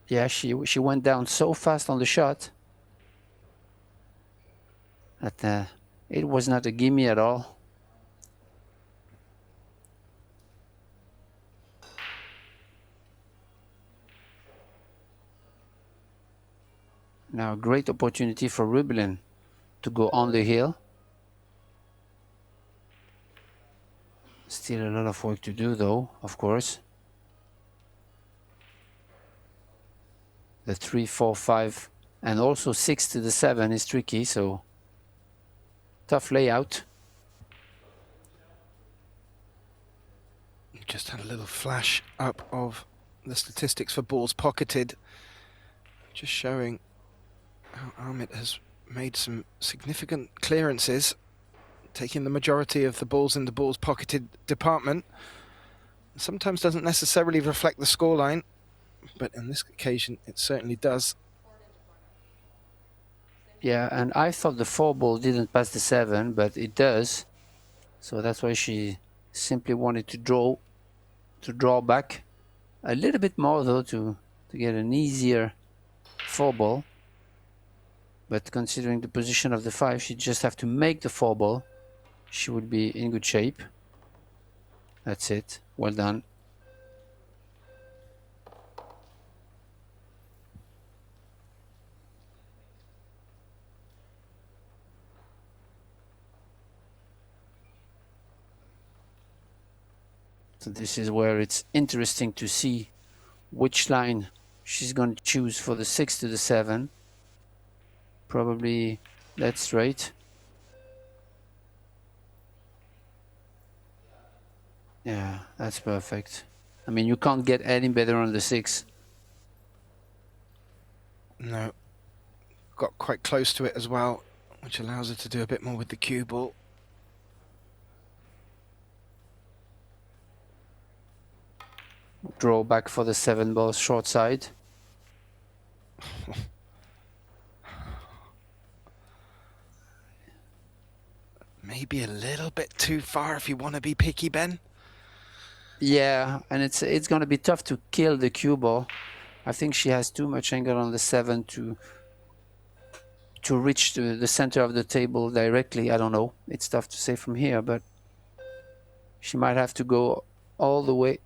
Yeah, she went down so fast on the shot that it was not a gimme at all. Now, a great opportunity for Rublin to go on the hill. Still a lot of work to do, though, of course. The 3, 4, 5, and also 6 to the 7 is tricky, so tough layout. Just had a little flash up of the statistics for balls pocketed, just showing how Aramith has made some significant clearances, taking the majority of the balls in the balls pocketed department. Sometimes doesn't necessarily reflect the scoreline, but on this occasion it certainly does. Yeah, and I thought the 4 ball didn't pass the 7, but it does. So that's why she simply wanted to draw back a little bit more, though, to get an easier 4 ball. But considering the position of the 5, she'd just have to make the 4 ball. She would be in good shape. That's it. Well done. So this is where it's interesting to see which line she's going to choose for the 6 to the 7. Probably that straight. Yeah, that's perfect. I mean, you can't get any better on the 6. No, got quite close to it as well, which allows her to do a bit more with the cue ball. Draw back for the 7 ball short side. Maybe a little bit too far if you want to be picky, Ben. Yeah, and it's going to be tough to kill the cue ball. I think she has too much angle on the 7 to reach the center of the table directly. I don't know. It's tough to say from here, but she might have to go all the way.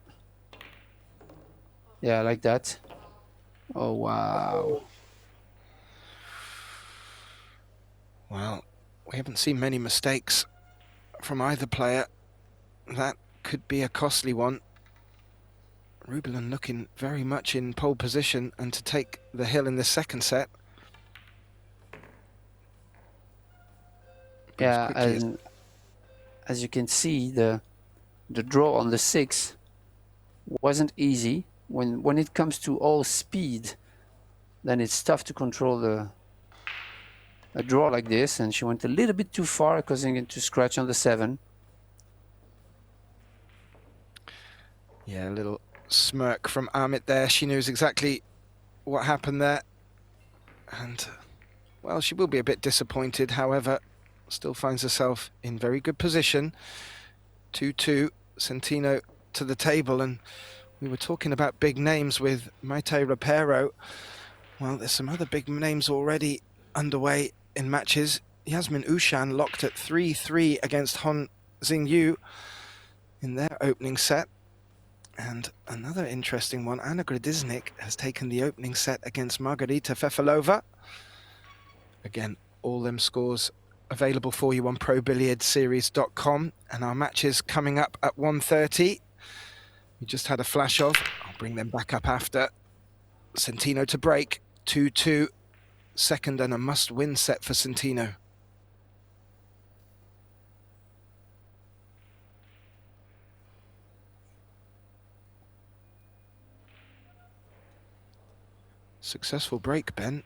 Yeah, like that. Oh, wow. Well, we haven't seen many mistakes from either player. That could be a costly one. Rublin looking very much in pole position and to take the hill in the second set. But Yeah, and as you can see, the draw on the 6 wasn't easy. When it comes to all speed, then it's tough to control a draw like this, and she went a little bit too far, causing it to scratch on the 7. Yeah, a little smirk from Aramith there. She knows exactly what happened there. And, well, she will be a bit disappointed. However, still finds herself in very good position. 2-2, CENTENO to the table. And we were talking about big names with Maite Rapero. Well, there's some other big names already underway in matches. Yasmin Ushan locked at 3-3 against Hon Xingyu in their opening set. And another interesting one, Anna Gradiznik has taken the opening set against Margarita Fefalova. Again, all them scores available for you on ProBilliardSeries.com. And our matches coming up at 1:30. We just had a flash of. I'll bring them back up after. CENTENO to break, 2-2. Second and a must-win set for CENTENO. Successful break, Ben.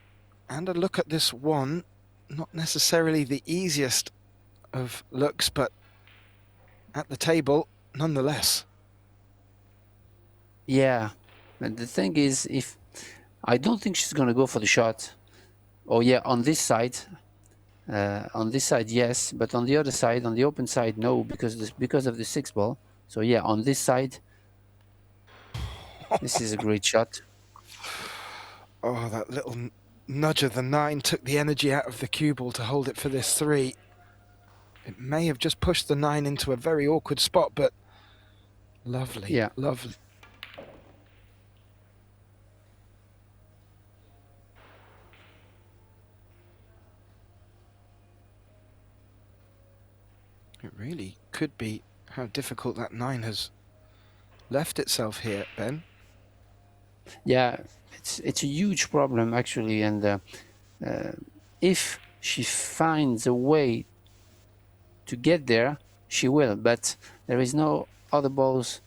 And a look at this one. Not necessarily the easiest of looks, but at the table, nonetheless. Yeah, but the thing is, if I don't think she's going to go for the shot. Oh yeah, on this side, yes, but on the other side, on the open side, no, because of the 6 ball. So yeah, on this side, this is a great shot. Oh, that little nudge of the 9 took the energy out of the cue ball to hold it for this 3. It may have just pushed the 9 into a very awkward spot, but lovely, Yeah. lovely. It really could be how difficult that 9 has left itself here, Ben. Yeah, it's a huge problem actually, and if she finds a way to get there, she will. But there is no other balls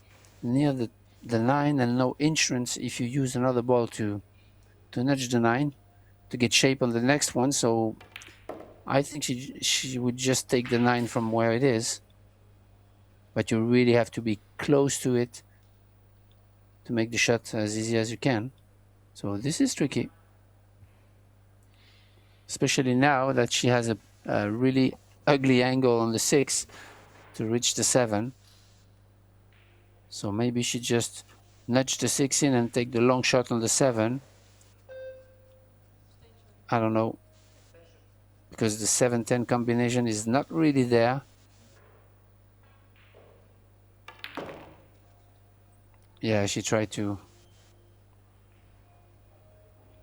near the 9, and no insurance if you use another ball to nudge the 9 to get shape on the next one. So I think she would just take the 9 from where it is. But you really have to be close to it to make the shot as easy as you can. So this is tricky. Especially now that she has a really ugly angle on the 6 to reach the 7. So maybe she just nudge the 6 in and take the long shot on the 7. I don't know. Because the 7-10 combination is not really there. Yeah, she tried to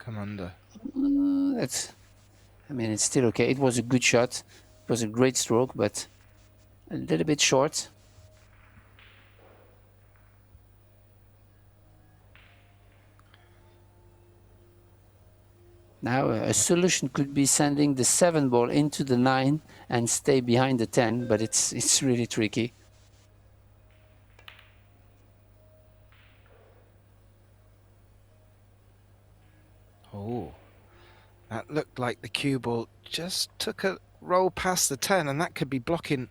Come under. I mean, it's still okay. It was a good shot. It was a great stroke, but a little bit short. Now, a solution could be sending the 7 ball into the 9 and stay behind the 10, but it's really tricky. Oh, that looked like the cue ball just took a roll past the 10, and that could be blocking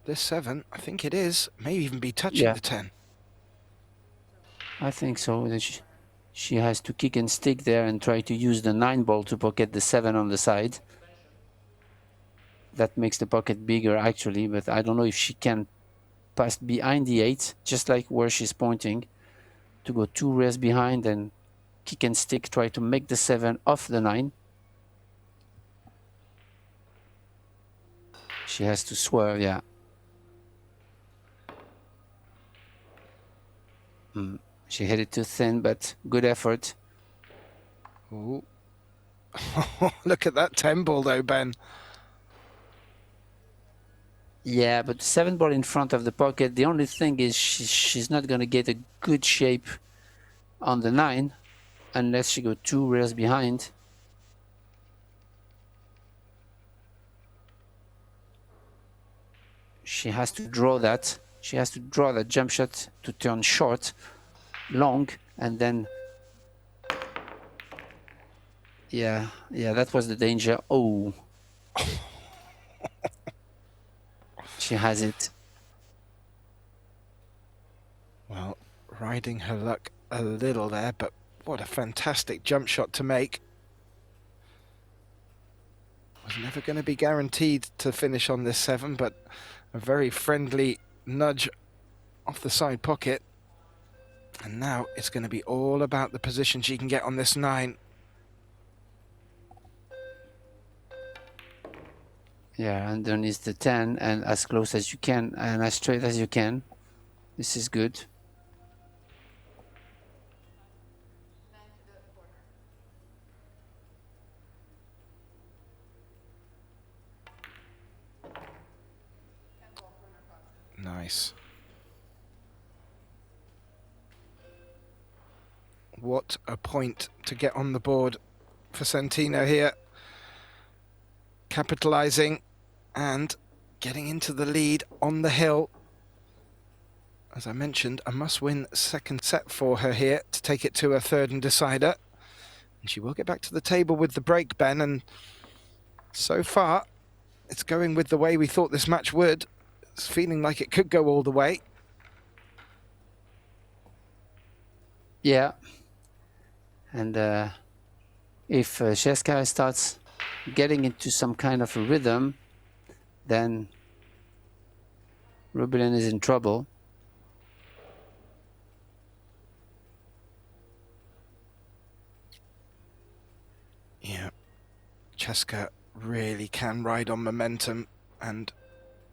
this 7. I think it is. May even be touching the 10. I think so. She has to kick and stick there and try to use the 9 ball to pocket the 7 on the side. That makes the pocket bigger actually, but I don't know if she can pass behind the 8, just like where she's pointing, to go 2 rails behind and kick and stick, try to make the 7 off the 9. She has to swerve, yeah. She hit it too thin, but good effort. Oh, look at that 10 ball though, Ben. Yeah, but the 7 ball in front of the pocket, the only thing is she's not going to get a good shape on the 9 unless she go 2 rails behind. She has to draw that. She has to draw that jump shot to turn short, long, and then... Yeah, that was the danger. Oh. She has it. Well, riding her luck a little there, but what a fantastic jump shot to make. Was never going to be guaranteed to finish on this 7, but a very friendly nudge off the side pocket. And now it's going to be all about the position she can get on this 9. Yeah, underneath the 10 and as close as you can and as straight as you can. This is good. Nice. What a point to get on the board for CENTENO here. Capitalizing and getting into the lead on the hill. As I mentioned, a must-win second set for her here to take it to her third and decider. And she will get back to the table with the break, Ben, and so far it's going with the way we thought this match would. It's feeling like it could go all the way. Yeah. And if Sheska starts getting into some kind of a rhythm, then Rubelin is in trouble. Yeah, Cheska really can ride on momentum and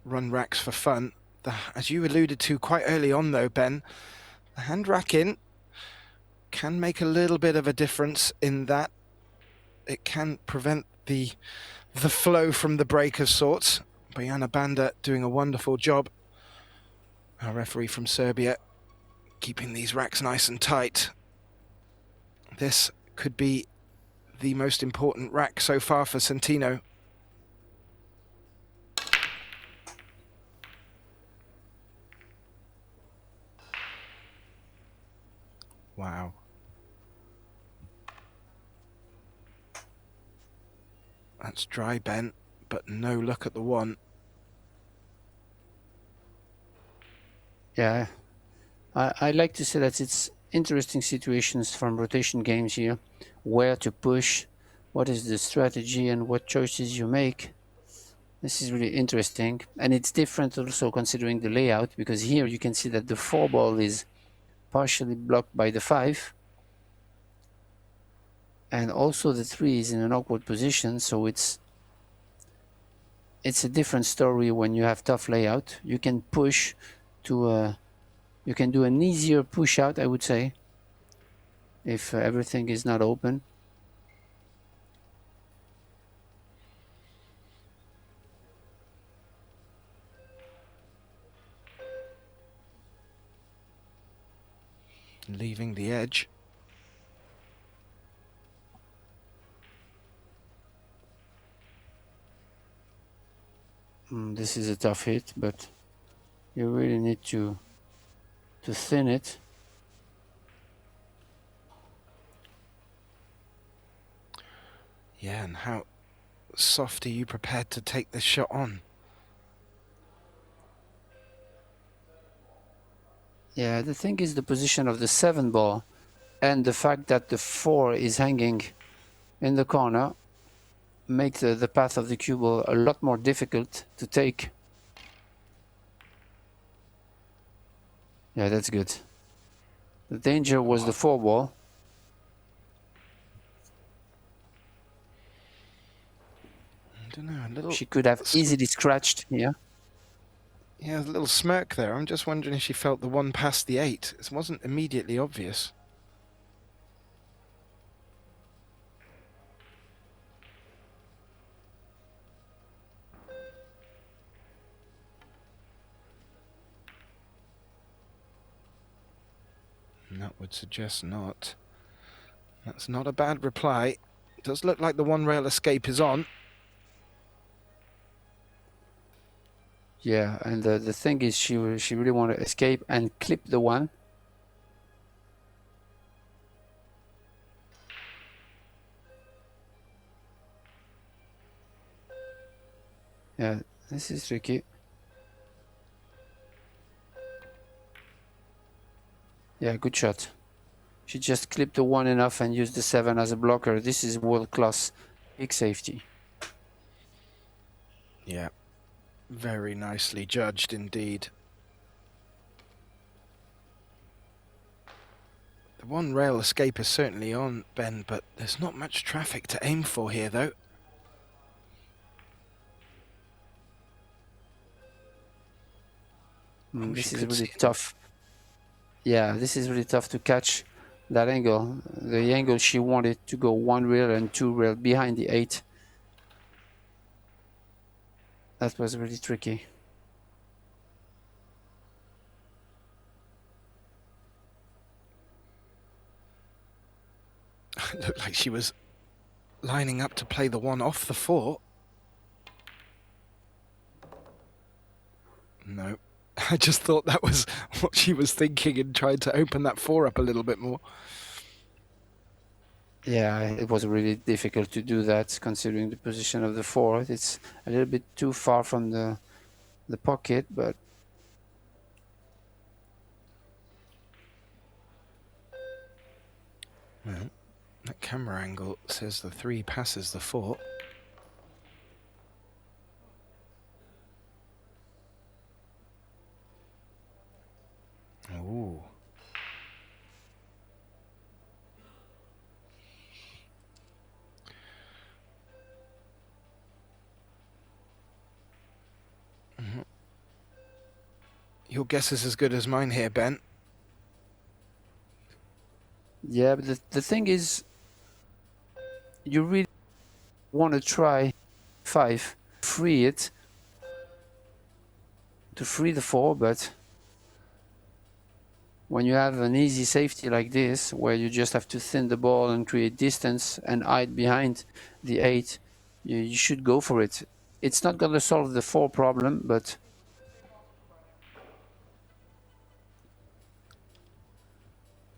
run racks for fun. As you alluded to quite early on though, Ben, the hand rack in can make a little bit of a difference in that it can prevent the flow from the break of sorts, Bojana Banda doing a wonderful job. Our referee from Serbia keeping these racks nice and tight. This could be the most important rack so far for CENTENO. Wow. That's dry bent, but no look at the one. Yeah, I like to say that it's interesting situations from rotation games here, where to push, what is the strategy and what choices you make. This is really interesting, and it's different also considering the layout, because here you can see that the 4 ball is partially blocked by the 5, and also the 3 is in an awkward position, so it's a different story when you have tough layout. You can push to you can do an easier push out, I would say, if everything is not open. Leaving the edge. This is a tough hit, but you really need to thin it. Yeah, and how soft are you prepared to take this shot on? Yeah, the thing is the position of the 7 ball and the fact that the 4 is hanging in the corner make the path of the cue ball a lot more difficult to take. Yeah, that's good. The danger was the 4 ball. I don't know, a little... She could have easily scratched here. Yeah, a little smirk there. I'm just wondering if she felt the 1 past the 8. It wasn't immediately obvious. And that would suggest not. That's not a bad reply. It does look like the 1 rail escape is on. Yeah, and the thing is she really want to escape and clip the 1. Yeah, this is tricky. Yeah, good shot. She just clipped the 1 enough and used the 7 as a blocker. This is world-class big safety. Yeah, very nicely judged indeed. The 1 rail escape is certainly on, Ben, but there's not much traffic to aim for here, though. This is really tough. Yeah, this is really tough to catch that angle. The angle she wanted to go 1 rail and 2 rail behind the 8. That was really tricky. It looked like she was lining up to play the 1 off the 4. No. I just thought that was what she was thinking and tried to open that 4 up a little bit more. Yeah, it was really difficult to do that considering the position of the 4. It's a little bit too far from the pocket, but well, that camera angle says the 3 passes the 4. Ooh. Your guess is as good as mine here, Ben. yeah, but the thing is, you really want to try 5, free it, to free the 4, but when you have an easy safety like this, where you just have to thin the ball and create distance and hide behind the 8, you should go for it. It's not going to solve the 4 problem, but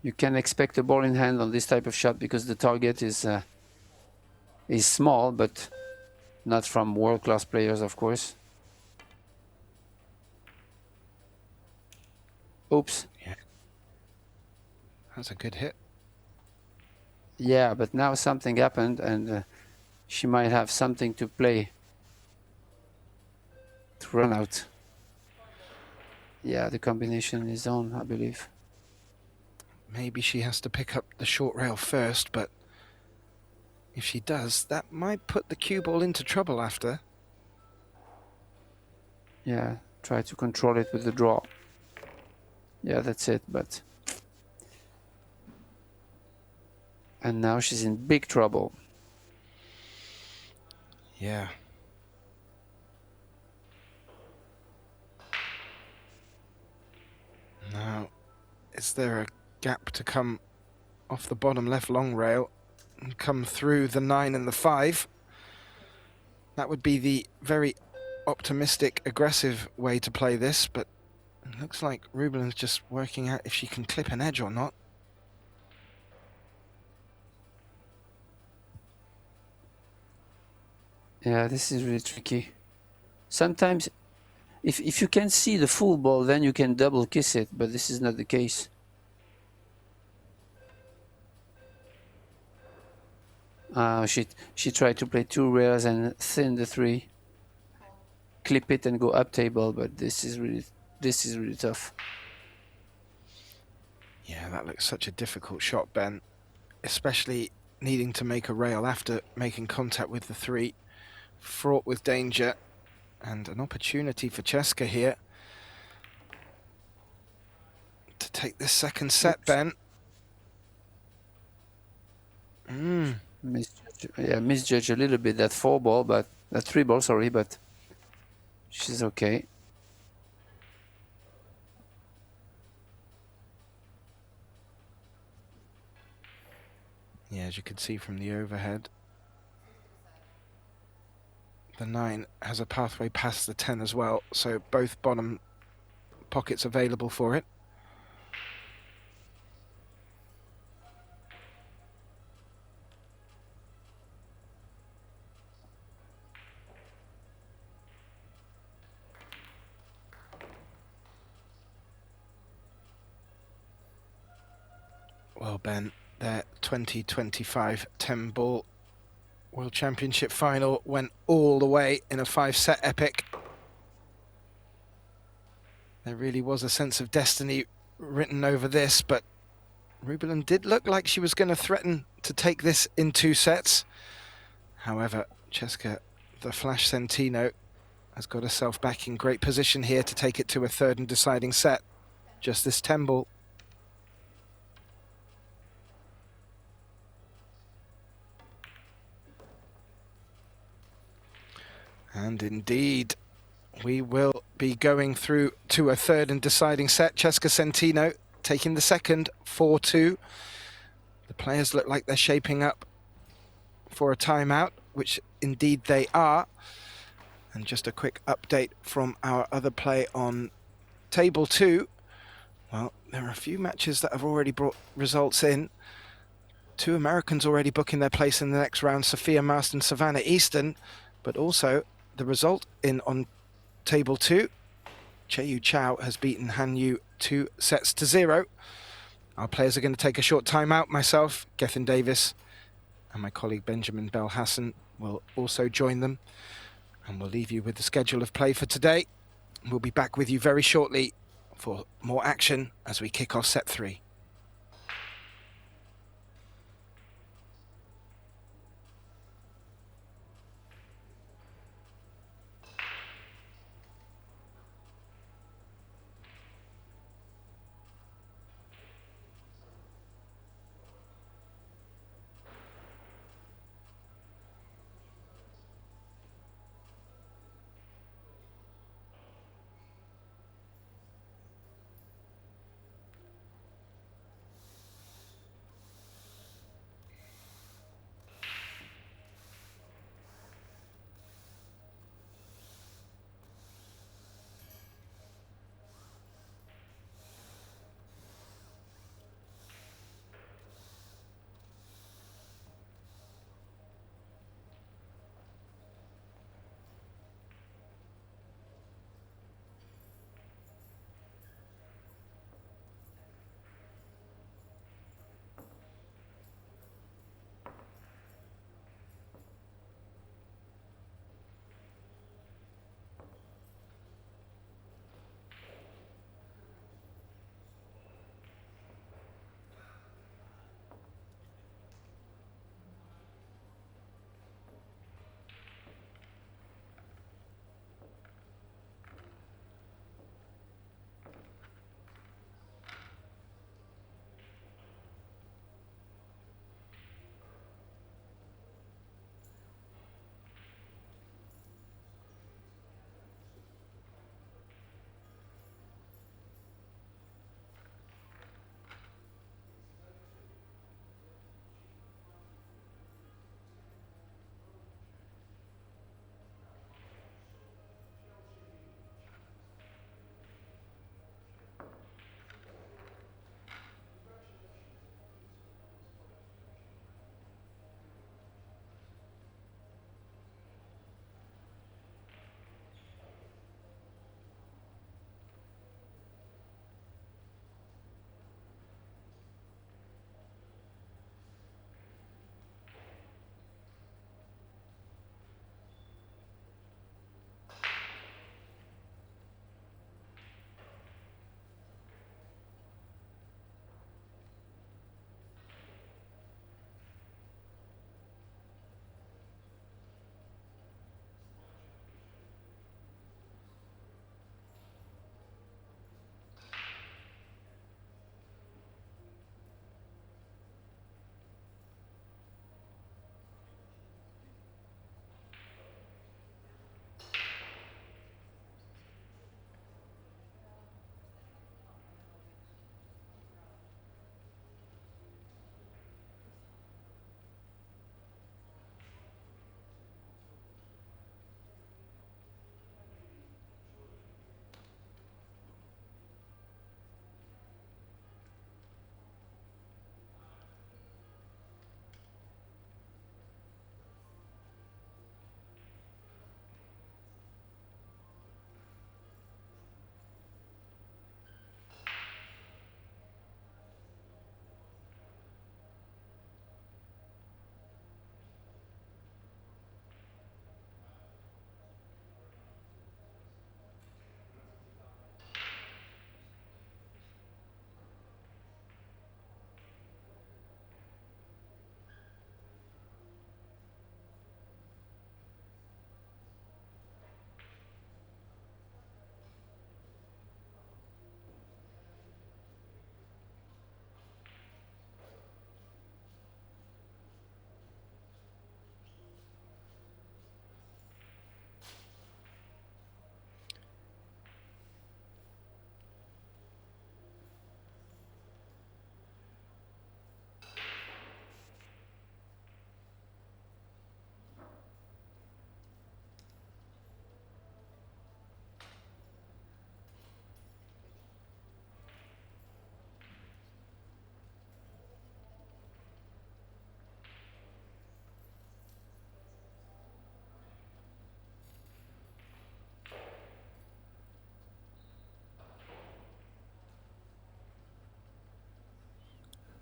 you can expect a ball in hand on this type of shot because the target is small, but not from world-class players, of course. Oops. Yeah. That's a good hit. Yeah, but now something happened, and she might have something to play to run out. Yeah, the combination is on, I believe. Maybe she has to pick up the short rail first, but if she does, that might put the cue ball into trouble after. Yeah, try to control it with the draw. Yeah, that's it, but... And now she's in big trouble. Yeah. Now, is there a gap to come off the bottom left long rail and come through the 9 and the 5? That would be the very optimistic, aggressive way to play this, but it looks like Rubelin's just working out if she can clip an edge or not. Yeah, this is really tricky. Sometimes, if you can see the full ball, then you can double kiss it, but this is not the case. She tried to play 2 rails and thin the 3, clip it and go up table, but this is really tough. Yeah, that looks such a difficult shot, Ben, especially needing to make a rail after making contact with the 3, fraught with danger, and an opportunity for Cesca here to take this second set. Oops. Ben. Misjudge a little bit that 4 ball, but that 3 ball, sorry, but she's okay. Yeah, as you can see from the overhead, the 9 has a pathway past the 10 as well, so both bottom pockets available for it. Well, Ben, their 2025 10 ball World Championship final went all the way in a 5-set epic. There really was a sense of destiny written over this, but Rubelin did look like she was going to threaten to take this in 2 sets. However, Cesca, the Flash Centeno, has got herself back in great position here to take it to a 3rd and deciding set. Just this 10 ball. And indeed, we will be going through to a 3rd and deciding set. Cesca Centeno taking the second, 4-2. The players look like they're shaping up for a timeout, which indeed they are. And just a quick update from our other play on table 2. Well, there are a few matches that have already brought results in. 2 Americans already booking their place in the next round, Sophia Mast and Savannah Easton, but also the result in on table 2, Cheyu Chow has beaten Han Yu 2-0. Our players are going to take a short time out. Myself, Gethin Davis, and my colleague Benjamin Bell Hassan will also join them. And we'll leave you with the schedule of play for today. We'll be back with you very shortly for more action as we kick off set 3.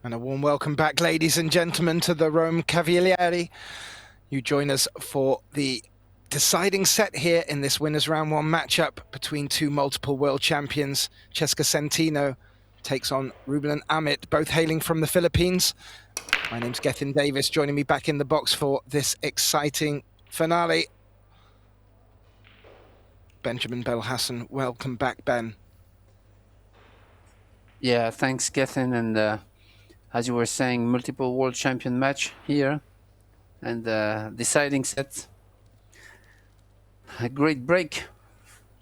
And a warm welcome back, ladies and gentlemen, to the Rome Cavalieri. You join us for the deciding set here in this winners round one matchup between two multiple world champions. Cesca Centeno takes on Ruben and Amit, both hailing from the Philippines. My name's Gethin Davis, joining me back in the box for this exciting finale. Benjamin Belhassan, welcome back, Ben. Yeah, thanks, Gethin. And as you were saying, multiple world champion match here. And deciding set. A great break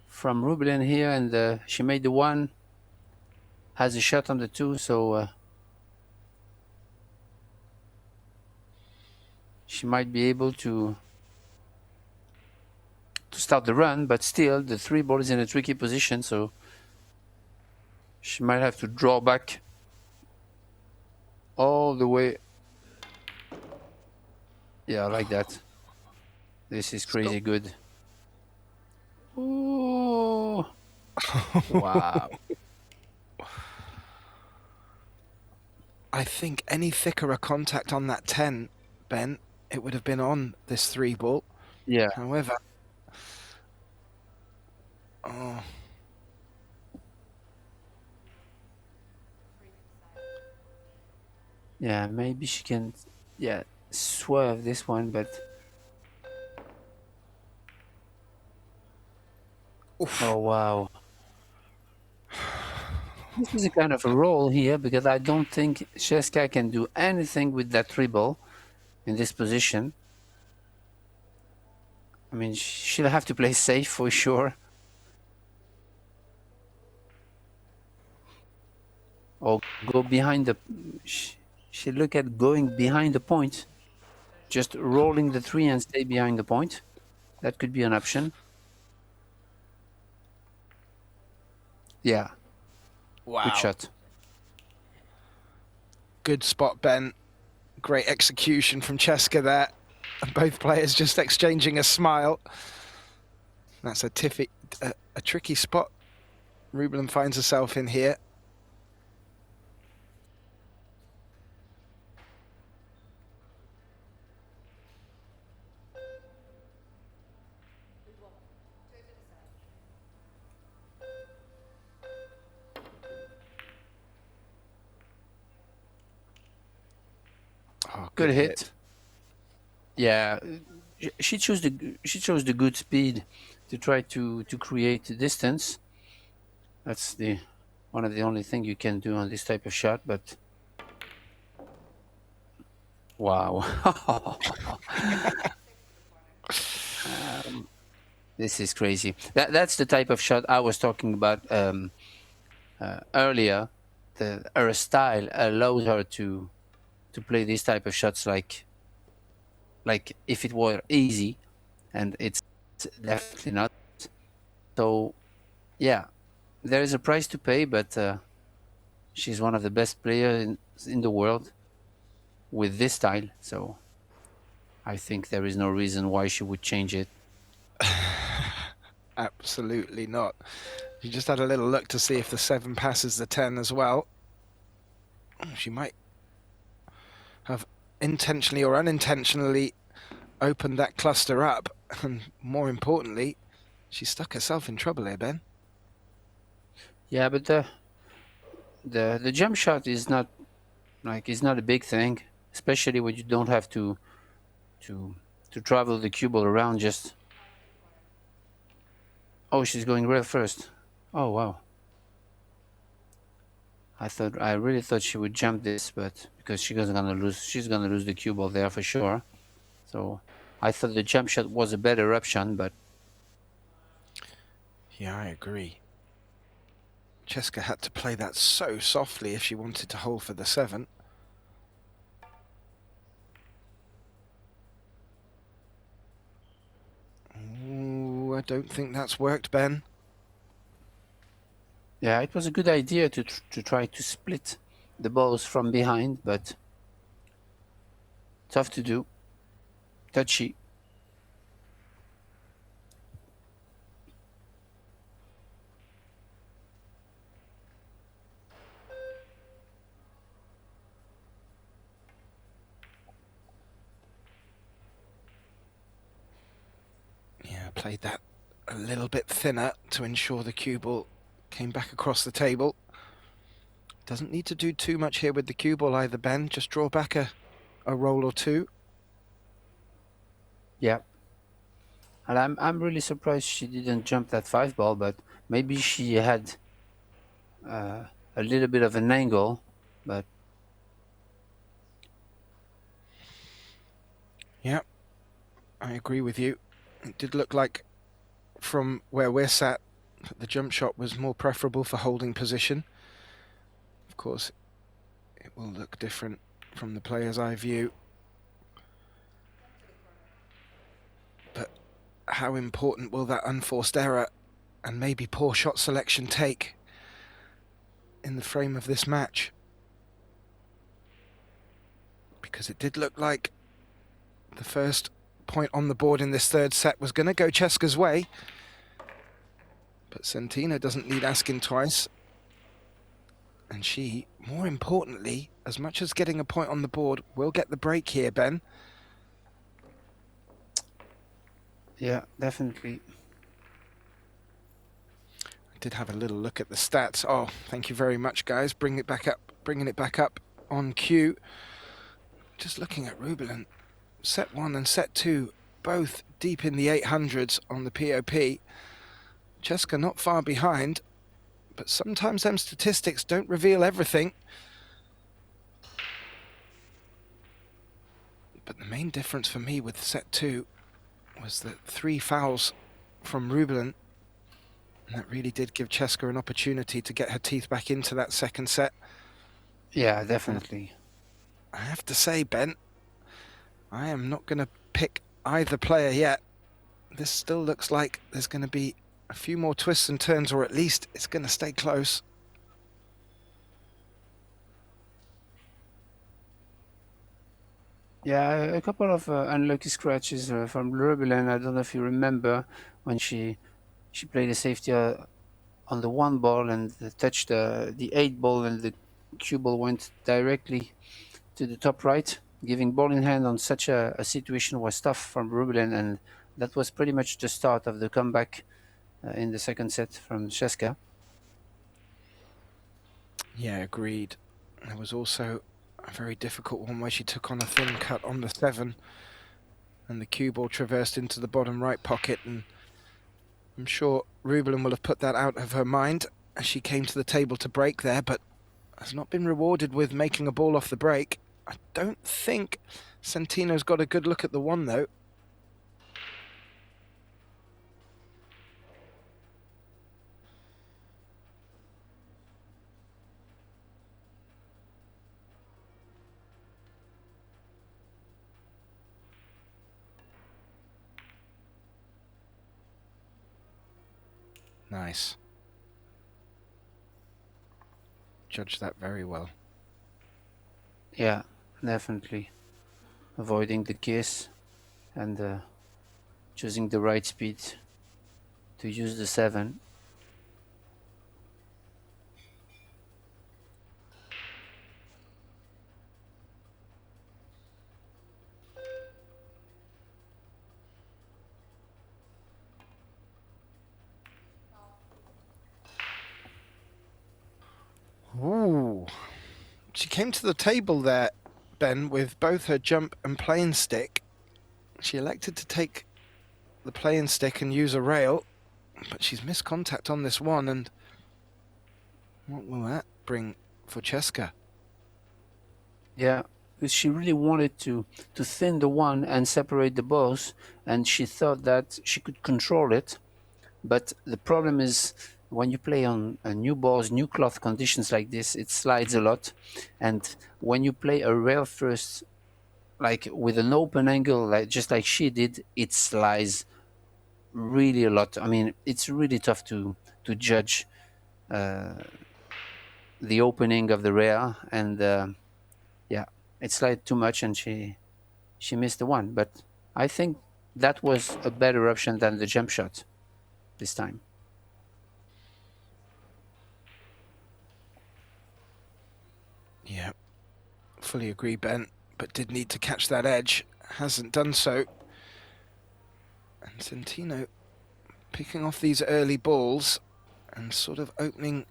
from Ruben here. And she made the one. Has a shot on the two. So she might be able to start the run. But still, the three ball is in a tricky position. So she might have to draw back all the way. Yeah, like that. This is crazy good. Oh, wow. I think any thicker a contact on that 10, Ben, it would have been on this three ball. Yeah. However, oh. Yeah, maybe she can, swerve this one, but... Oof. Oh, wow. This is a kind of a roll here, because I don't think Cesca can do anything with that three ball in this position. I mean, she'll have to play safe for sure. Or go behind the... She look at going behind the point. Just rolling the three and stay behind the point. That could be an option. Yeah. Wow. Good shot. Good spot, Ben. Great execution from Cesca there. And both players just exchanging a smile. That's a tricky spot Ruben finds herself in here. Oh, Good hit. Yeah, she chose the good speed to try to create distance. That's one of the only thing you can do on this type of shot. But wow, this is crazy. That's the type of shot I was talking about earlier. Her style allows her to play this type of shots like if it were easy, and it's definitely not. So yeah, there is a price to pay, but she's one of the best players in the world with this style. So I think there is no reason why she would change it. Absolutely not. She just had a little look to see if the 7 passes the 10 as well. She might have intentionally or unintentionally opened that cluster up, and more importantly, she stuck herself in trouble here, Ben. Yeah, but the jump shot is not a big thing, especially when you don't have to travel the cue ball around. Just she's going real first. Oh wow. I really thought she would jump this, but because she's gonna lose the cue ball there for sure. So I thought the jump shot was a better option, but yeah, I agree. Cesca had to play that so softly if she wanted to hold for the 7. Ooh, I don't think that's worked, Ben. yeah, it was a good idea to try to split the balls from behind, but tough to do. Touchy. Played that a little bit thinner to ensure the cue ball came back across the table. Doesn't need to do too much here with the cue ball either, Ben. Just draw back a roll or two. Yeah. And I'm really surprised she didn't jump that 5 ball, but maybe she had a little bit of an angle, but Yeah, I agree with you. It did look like from where we're sat, the jump shot was more preferable for holding position. Of course, it will look different from the player's eye view. But how important will that unforced error and maybe poor shot selection take in the frame of this match? Because it did look like the first point on the board in this third set was going to go Cheska's way. But CENTENO doesn't need asking twice. And she, more importantly, as much as getting a point on the board, will get the break here, Ben. yeah, definitely. I did have a little look at the stats. Oh, thank you very much, guys. Bringing it back up on cue. Just looking at Rubelin. Set 1 and set 2, both deep in the 800s on the POP. Cheska not far behind, but sometimes them statistics don't reveal everything. But the main difference for me with set 2 was the 3 fouls from Rubelin. And that really did give Cheska an opportunity to get her teeth back into that second set. Yeah, definitely. I have to say, Ben, I am not going to pick either player yet. This still looks like there's going to be a few more twists and turns, or at least it's going to stay close. Yeah, a couple of unlucky scratches from Rubelin. I don't know if you remember when she played a safety on the 1 ball and touched the 8 ball, and the cue ball went directly to the top right. Giving ball in hand on such a situation was tough from Rubelin, and that was pretty much the start of the comeback in the second set from Cheska. Yeah, agreed. There was also a very difficult one where she took on a thin cut on the 7, and the cue ball traversed into the bottom right pocket, and I'm sure Rubelin will have put that out of her mind as she came to the table to break there, but has not been rewarded with making a ball off the break. I don't think CENTENO's got a good look at the 1, though. Nice. Judged that very well. Yeah, definitely. Avoiding the kiss and choosing the right speed to use the 7. Ooh. She came to the table there, Ben, with both her jump and playing stick. She elected to take the playing stick and use a rail, but she's missed contact on this 1, and what will that bring for Cheska? Yeah, because she really wanted to thin the 1 and separate the balls, and she thought that she could control it. But the problem is, when you play on new balls, new cloth conditions like this, it slides a lot. And when you play a rail first, like with an open angle, just like she did, it slides really a lot. I mean, it's really tough to judge the opening of the rail, and yeah, it slid too much, and she missed the 1. But I think that was a better option than the jump shot this time. Yeah, fully agree, Ben, but did need to catch that edge. Hasn't done so. And CENTENO picking off these early balls and sort of opening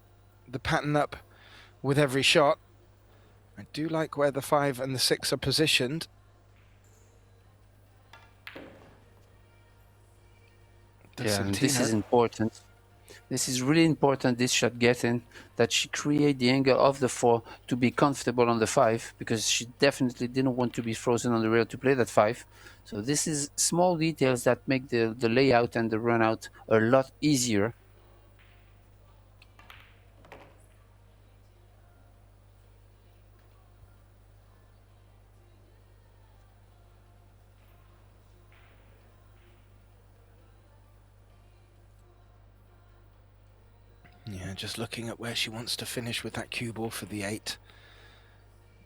the pattern up with every shot. I do like where the 5 and the 6 are positioned. Yeah, and this is important. This is really important, this shot getting, that she create the angle of the 4 to be comfortable on the 5, because she definitely didn't want to be frozen on the rail to play that 5. So this is small details that make the layout and the run out a lot easier. Yeah, just looking at where she wants to finish with that cue ball for the 8.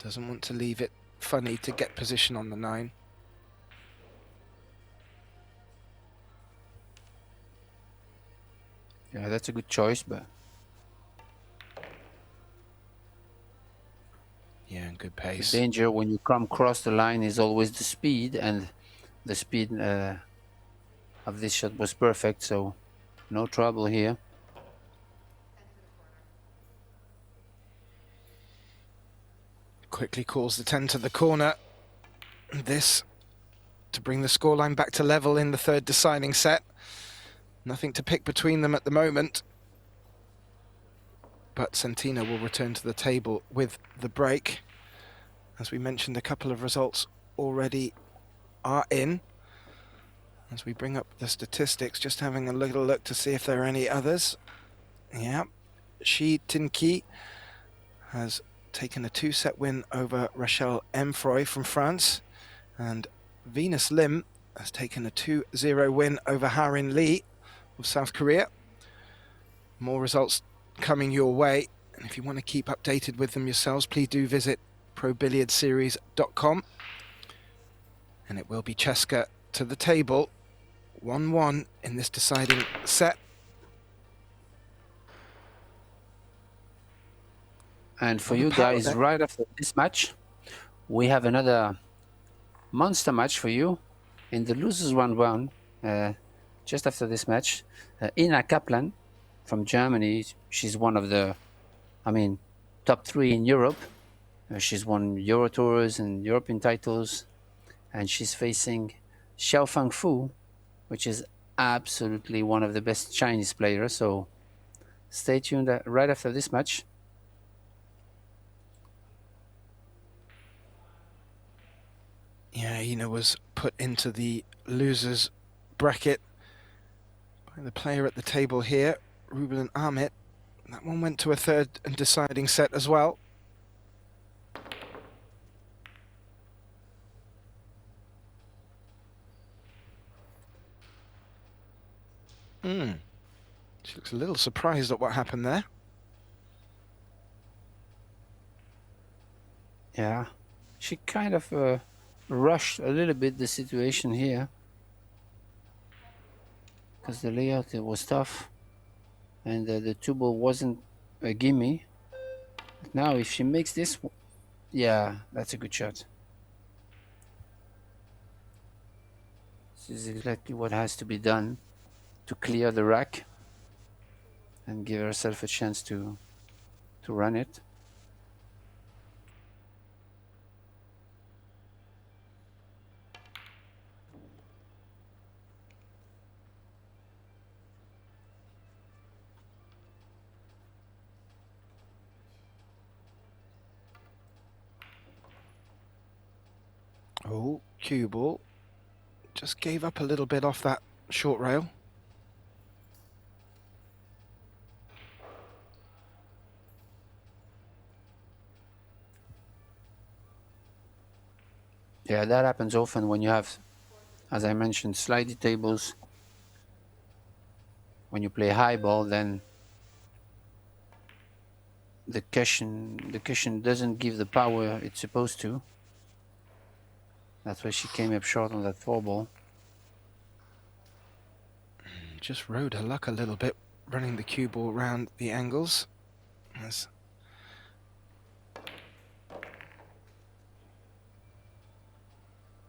Doesn't want to leave it funny to get position on the 9. Yeah, that's a good choice, but yeah, good pace. the danger when you come across the line is always the speed, and the speed of this shot was perfect, so no trouble here. Quickly calls the 10 to the corner. This to bring the scoreline back to level in the 3rd deciding set. Nothing to pick between them at the moment. But CENTENO will return to the table with the break. As we mentioned, a couple of results already are in. As we bring up the statistics, just having a little look to see if there are any others. Yeah, Shi Tinki has taken a 2-set win over Rachel Emfroy from France, and Venus Lim has taken a 2-0 win over Harin Lee of South Korea. More results coming your way, and if you want to keep updated with them yourselves, please do visit probilliardseries.com. And it will be Cheska to the table, 1-1 in this deciding set. And for you guys, right after this match, we have another monster match for you in the losers 1-1. Just after this match, Ina Kaplan from Germany. She's one of the, top 3 in Europe. She's won Euro Tours and European titles, and she's facing Xiaofang Fu, which is absolutely one of the best Chinese players. So stay tuned right after this match. Yeah, Ina was put into the losers bracket by the player at the table here, Ruben Aramith. That one went to a 3rd and deciding set as well. She looks a little surprised at what happened there. Yeah, she kind of rushed a little bit the situation here, because the layout was tough, and the 2-ball wasn't a gimme. But now if she makes this, yeah, that's a good shot. This is exactly what has to be done to clear the rack and give herself a chance to run it. Oh, cue ball. Just gave up a little bit off that short rail. Yeah, that happens often when you have, as I mentioned, slidey tables. When you play high ball, then the cushion doesn't give the power it's supposed to. That's why she came up short on that 4-ball. Just rode her luck a little bit, running the cue ball around the angles. As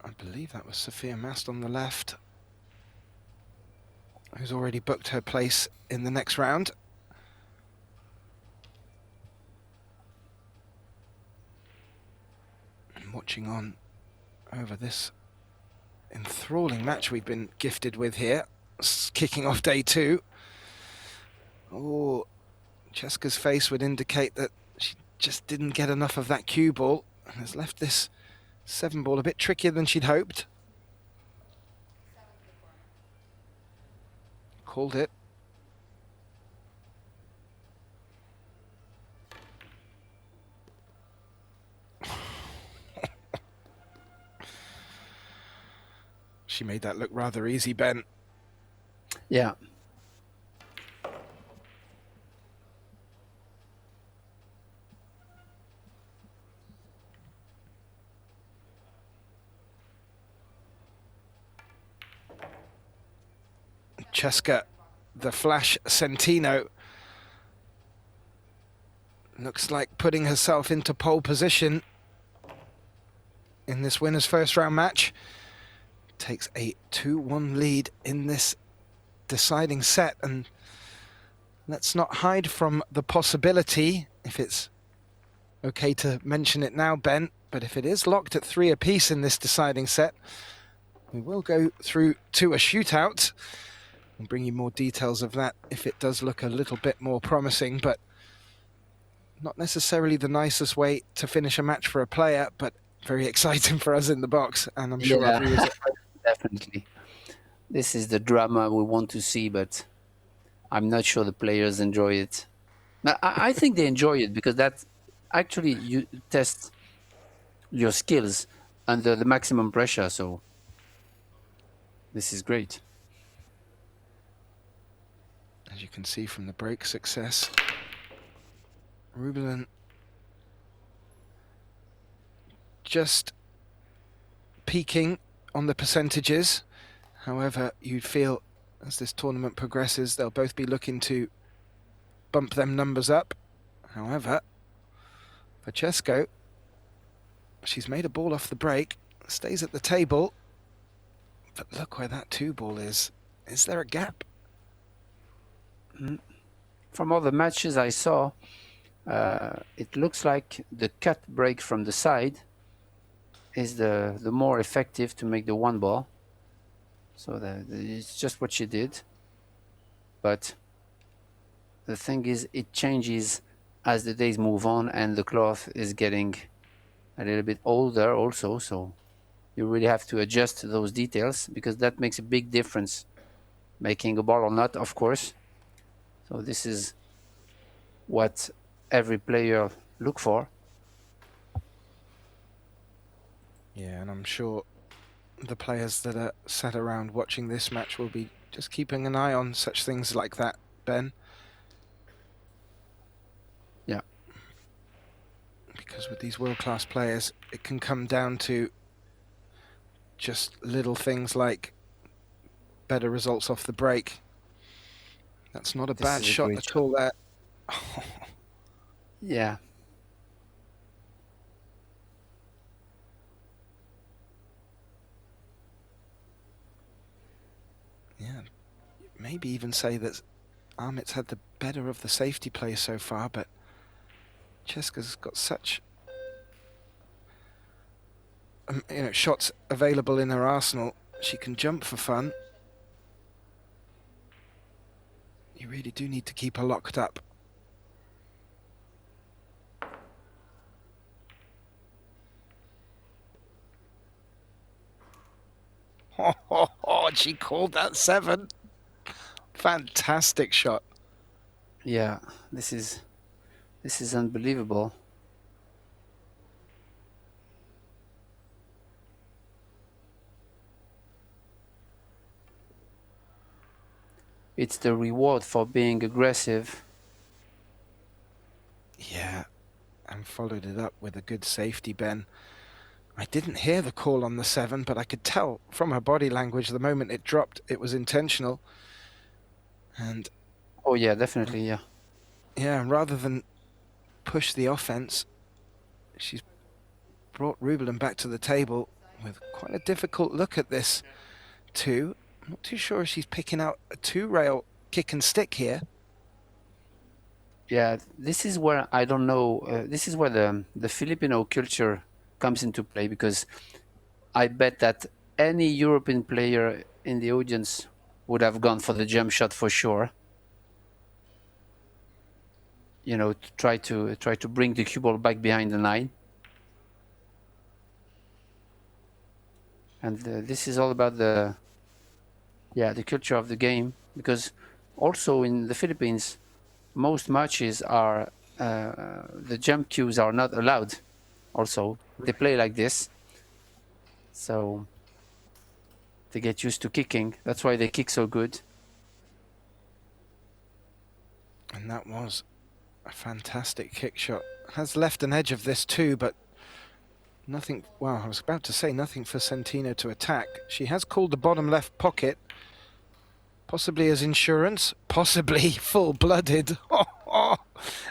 I believe that was Sophia Mast on the left. who's already booked her place in the next round. And watching on over this enthralling match we've been gifted with here, kicking off day 2. Oh, Cheska's face would indicate that she just didn't get enough of that cue ball and has left this 7 ball a bit trickier than she'd hoped. Called it. She made that look rather easy, Ben. Yeah. Cheska, the Flash CENTENO, looks like putting herself into pole position in this winner's first round match. Takes a 2-1 lead in this deciding set, and let's not hide from the possibility, if it's okay to mention it now, Ben, but if it is locked at 3 apiece in this deciding set, we will go through to a shootout. I'll bring you more details of that if it does look a little bit more promising, but not necessarily the nicest way to finish a match for a player, but very exciting for us in the box, and I'm sure our viewers Definitely. This is the drama we want to see, but I'm not sure the players enjoy it. Now, I think they enjoy it because that actually you test your skills under the maximum pressure, so this is great. As you can see from the break success, Rubelin just peaking on the percentages. However, you'd feel as this tournament progresses, they'll both be looking to bump them numbers up. However, for Chesko, she's made a ball off the break, stays at the table, but look where that 2 ball is. Is there a gap? From all the matches I saw, it looks like the cut break from the side is the more effective to make the 1 ball. So it's just what she did. But the thing is, it changes as the days move on and the cloth is getting a little bit older also. So you really have to adjust those details because that makes a big difference, making a ball or not, of course. So this is what every player look for. Yeah, and I'm sure the players that are sat around watching this match will be just keeping an eye on such things like that, Ben. Yeah. Because with these world-class players, it can come down to just little things like better results off the break. That's not a bad shot at all there. Yeah. Yeah, maybe even say that Amit's had the better of the safety play so far, but Cheska's got such shots available in her arsenal. She can jump for fun. You really do need to keep her locked up. Oh, she called that 7. Fantastic shot. Yeah, this is unbelievable. It's the reward for being aggressive. Yeah, and followed it up with a good safety, Ben. I didn't hear the call on the 7, but I could tell from her body language the moment it dropped, it was intentional. And oh yeah, definitely, yeah. Yeah, rather than push the offense, she's brought Rubelin back to the table with quite a difficult look at this 2. Not too sure if she's picking out a two-rail kick and stick here. Yeah, this is where I don't know. This is where the Filipino culture comes into play, because I bet that any European player in the audience would have gone for the jump shot for sure. You know, to try to bring the cue ball back behind the 9. And this is all about the culture of the game, because also in the Philippines, most matches are the jump cues are not allowed. Also, they play like this, so they get used to kicking. That's why they kick so good. And that was a fantastic kick shot. Has left an edge of this too, but nothing. Well, I was about to say nothing for CENTENO to attack. She has called the bottom left pocket, possibly as insurance, possibly full-blooded.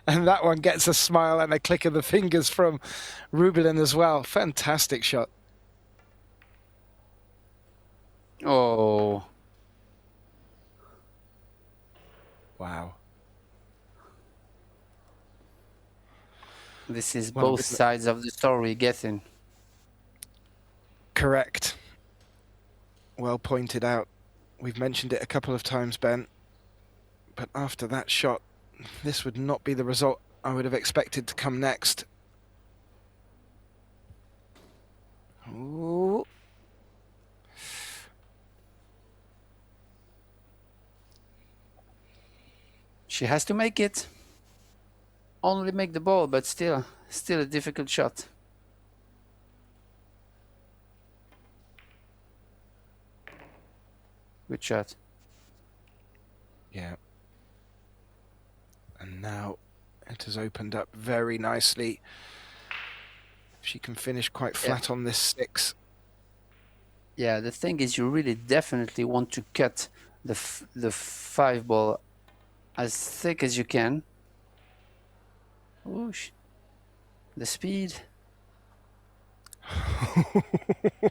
And that one gets a smile and a click of the fingers from Rubelin as well. Fantastic shot. Oh, Wow. this is Well, both sides of the story getting. Correct. Well pointed out. We've mentioned it a couple of times, Ben. But after that shot, this would not be the result I would have expected to come next. Ooh. She has to make it. Only make the ball, but still a difficult shot. Good shot. Yeah. And now it has opened up very nicely. She can finish quite flat on this 6. Yeah, the thing is, you really definitely want to cut the 5 ball as thick as you can. Whoosh. The speed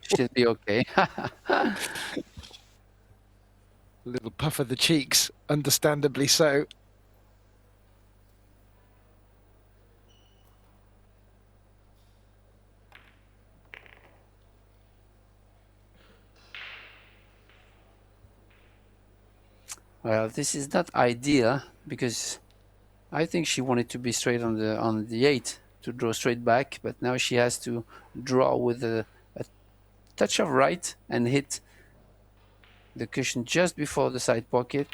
should be okay. Little puff of the cheeks, understandably so. Well, this is not ideal, because I think she wanted to be straight on the 8 to draw straight back, but now she has to draw with a touch of right and hit the cushion just before the side pocket.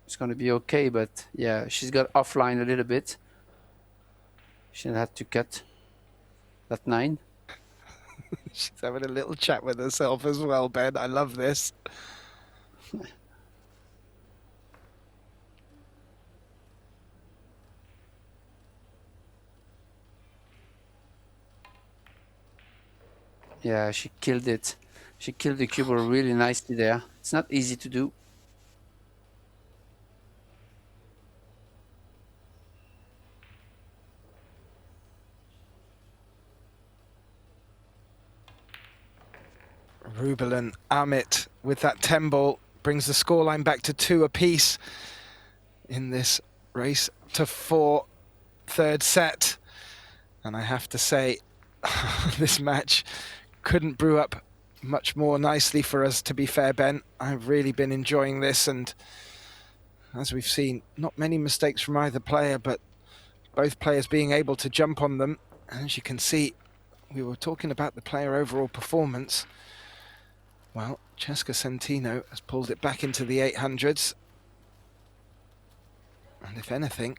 It's going to be okay, but yeah, she's got offline a little bit. She'll have to cut that 9. She's having a little chat with herself as well, Ben. I love this. Yeah, she killed it. She killed the cue ball really nicely there. It's not easy to do. Rubelin, Amit with that 10 ball brings the scoreline back to 2 apiece in this race to 4, third set. And I have to say, this match couldn't brew up much more nicely for us, to be fair, Ben. I've really been enjoying this, and as we've seen, not many mistakes from either player, but both players being able to jump on them. And as you can see, we were talking about the player overall performance. Well, Cesca CENTENO has pulled it back into the 800s. And if anything,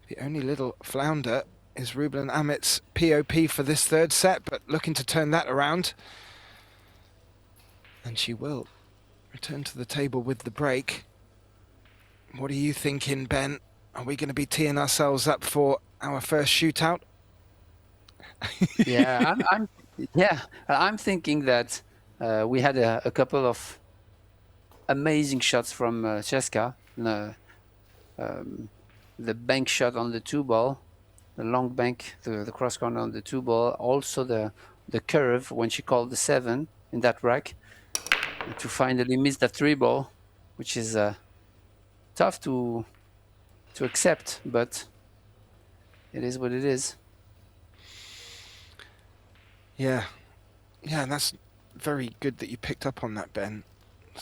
the only little flounder is Rubelin Amit's POP for this third set, but looking to turn that around. And she will return to the table with the break. What are you thinking, Ben? Are we going to be teeing ourselves up for our first shootout? Yeah, I'm thinking that we had a couple of amazing shots from Cesca. The bank shot on the 2 ball, the long bank, the cross corner on the 2 ball. Also the curve when she called the 7 in that rack, and to finally miss that 3-ball, which is tough to accept, but it is what it is. Yeah, and that's very good that you picked up on that, Ben.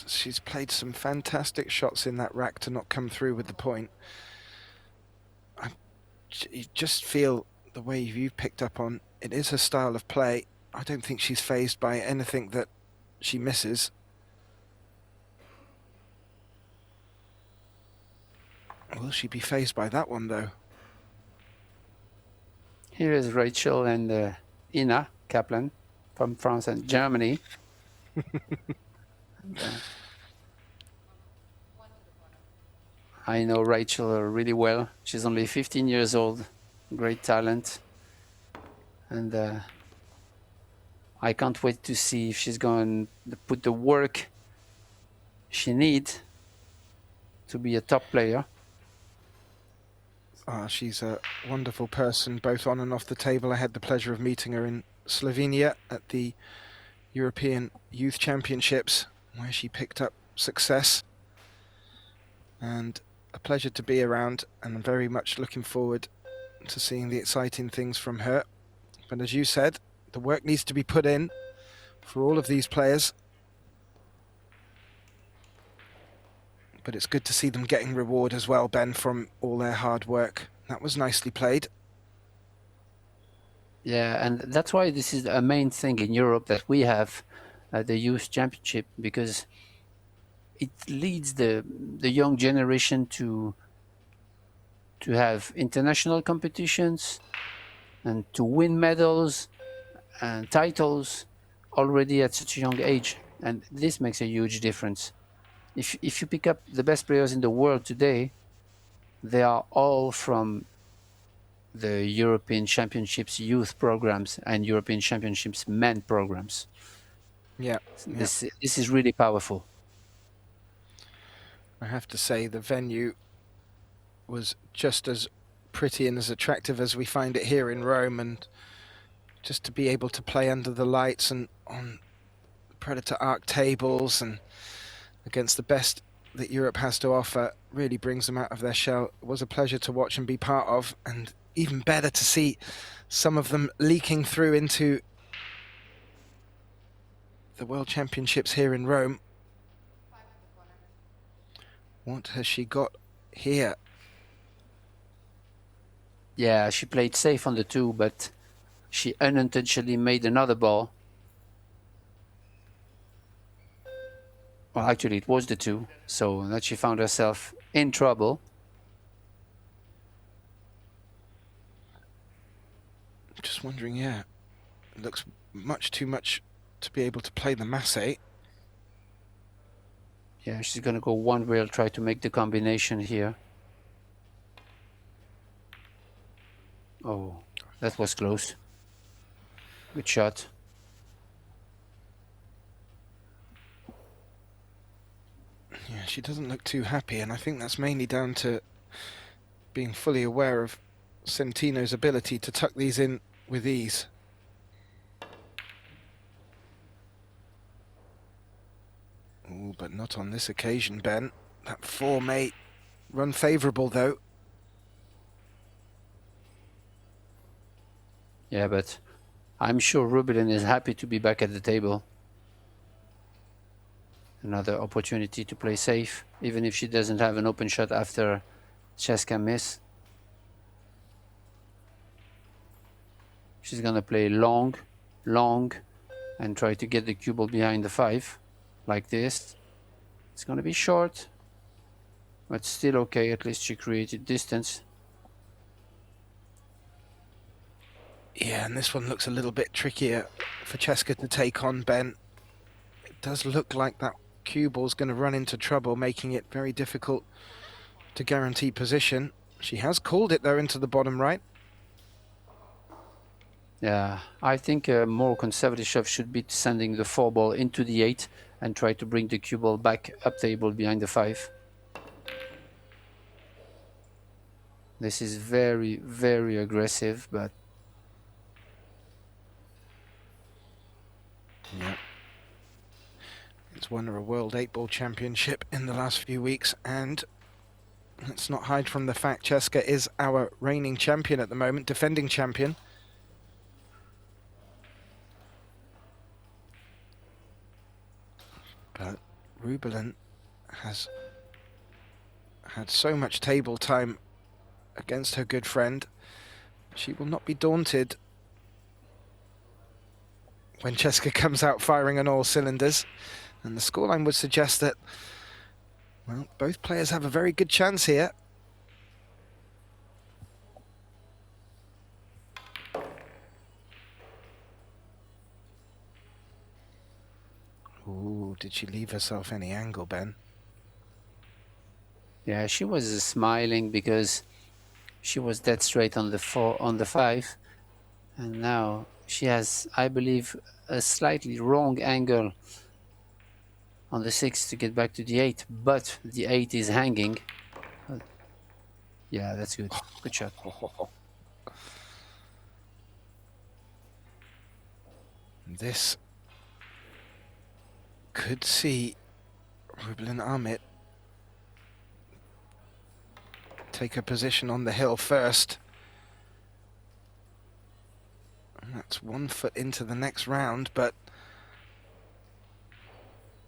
She's played some fantastic shots in that rack to not come through with the point. You just feel the way you've picked up on, it is her style of play. I don't think she's fazed by anything that she misses. Will she be fazed by that one, though? Here is Rachel and Ina Kaplan from France and Germany. I know Rachel really well. She's only 15 years old, great talent. And I can't wait to see if she's going to put the work she needs to be a top player. She's a wonderful person, both on and off the table. I had the pleasure of meeting her in Slovenia at the European Youth Championships, where she picked up success. And a pleasure to be around, and I'm very much looking forward to seeing the exciting things from her. But as you said, the work needs to be put in for all of these players. But it's good to see them getting reward as well, Ben, from all their hard work. That was nicely played. Yeah, and that's why this is a main thing in Europe that we have the Youth Championship, because it leads the young generation to have international competitions and to win medals and titles already at such a young age. And this makes a huge difference. If you pick up the best players in the world today, they are all from the European Championships youth programs and European Championships men programs. Yeah. This is really powerful. I have to say the venue was just as pretty and as attractive as we find it here in Rome, and just to be able to play under the lights and on Predator Arc tables and against the best that Europe has to offer really brings them out of their shell. It was a pleasure to watch and be part of, and even better to see some of them leaking through into the World Championships here in Rome. What has she got here? Yeah, she played safe on the 2, but she unintentionally made another ball. Well, actually, it was the 2, so that she found herself in trouble. Just wondering, yeah, it looks much too much to be able to play the Masse. Yeah, she's going to go one rail, try to make the combination here. Oh, that was close. Good shot. Yeah, she doesn't look too happy, and I think that's mainly down to being fully aware of CENTENO's ability to tuck these in with ease. Ooh, but not on this occasion, Ben. That 4 may run favourable, though. Yeah, but I'm sure Rubelin is happy to be back at the table. Another opportunity to play safe, even if she doesn't have an open shot after Cheska miss. She's gonna play long, and try to get the cue ball behind the 5, like this. It's gonna be short, but still okay. At least she created distance. Yeah, and this one looks a little bit trickier for Cheska to take on, Ben. It does look like that cue ball's going to run into trouble, making it very difficult to guarantee position. She has called it, though, into the bottom right. Yeah, I think a more conservative shove should be sending the 4 ball into the 8 and try to bring the cue ball back up table behind the 5. This is very, very aggressive, but yeah, won a World 8-Ball Championship in the last few weeks, and let's not hide from the fact Cheska is our reigning champion at the moment, defending champion. But Rubelin has had so much table time against her good friend. She will not be daunted when Cheska comes out firing on all cylinders. And the scoreline would suggest that, well, both players have a very good chance here. Ooh, did she leave herself any angle, Ben? Yeah, she was smiling because she was dead straight on the 5, and now she has, I believe, a slightly wrong angle on the 6 to get back to the 8, but the 8 is hanging. Yeah, that's good. Good shot. This could see Rubelin Aramith take a position on the hill first. And that's 1 foot into the next round, but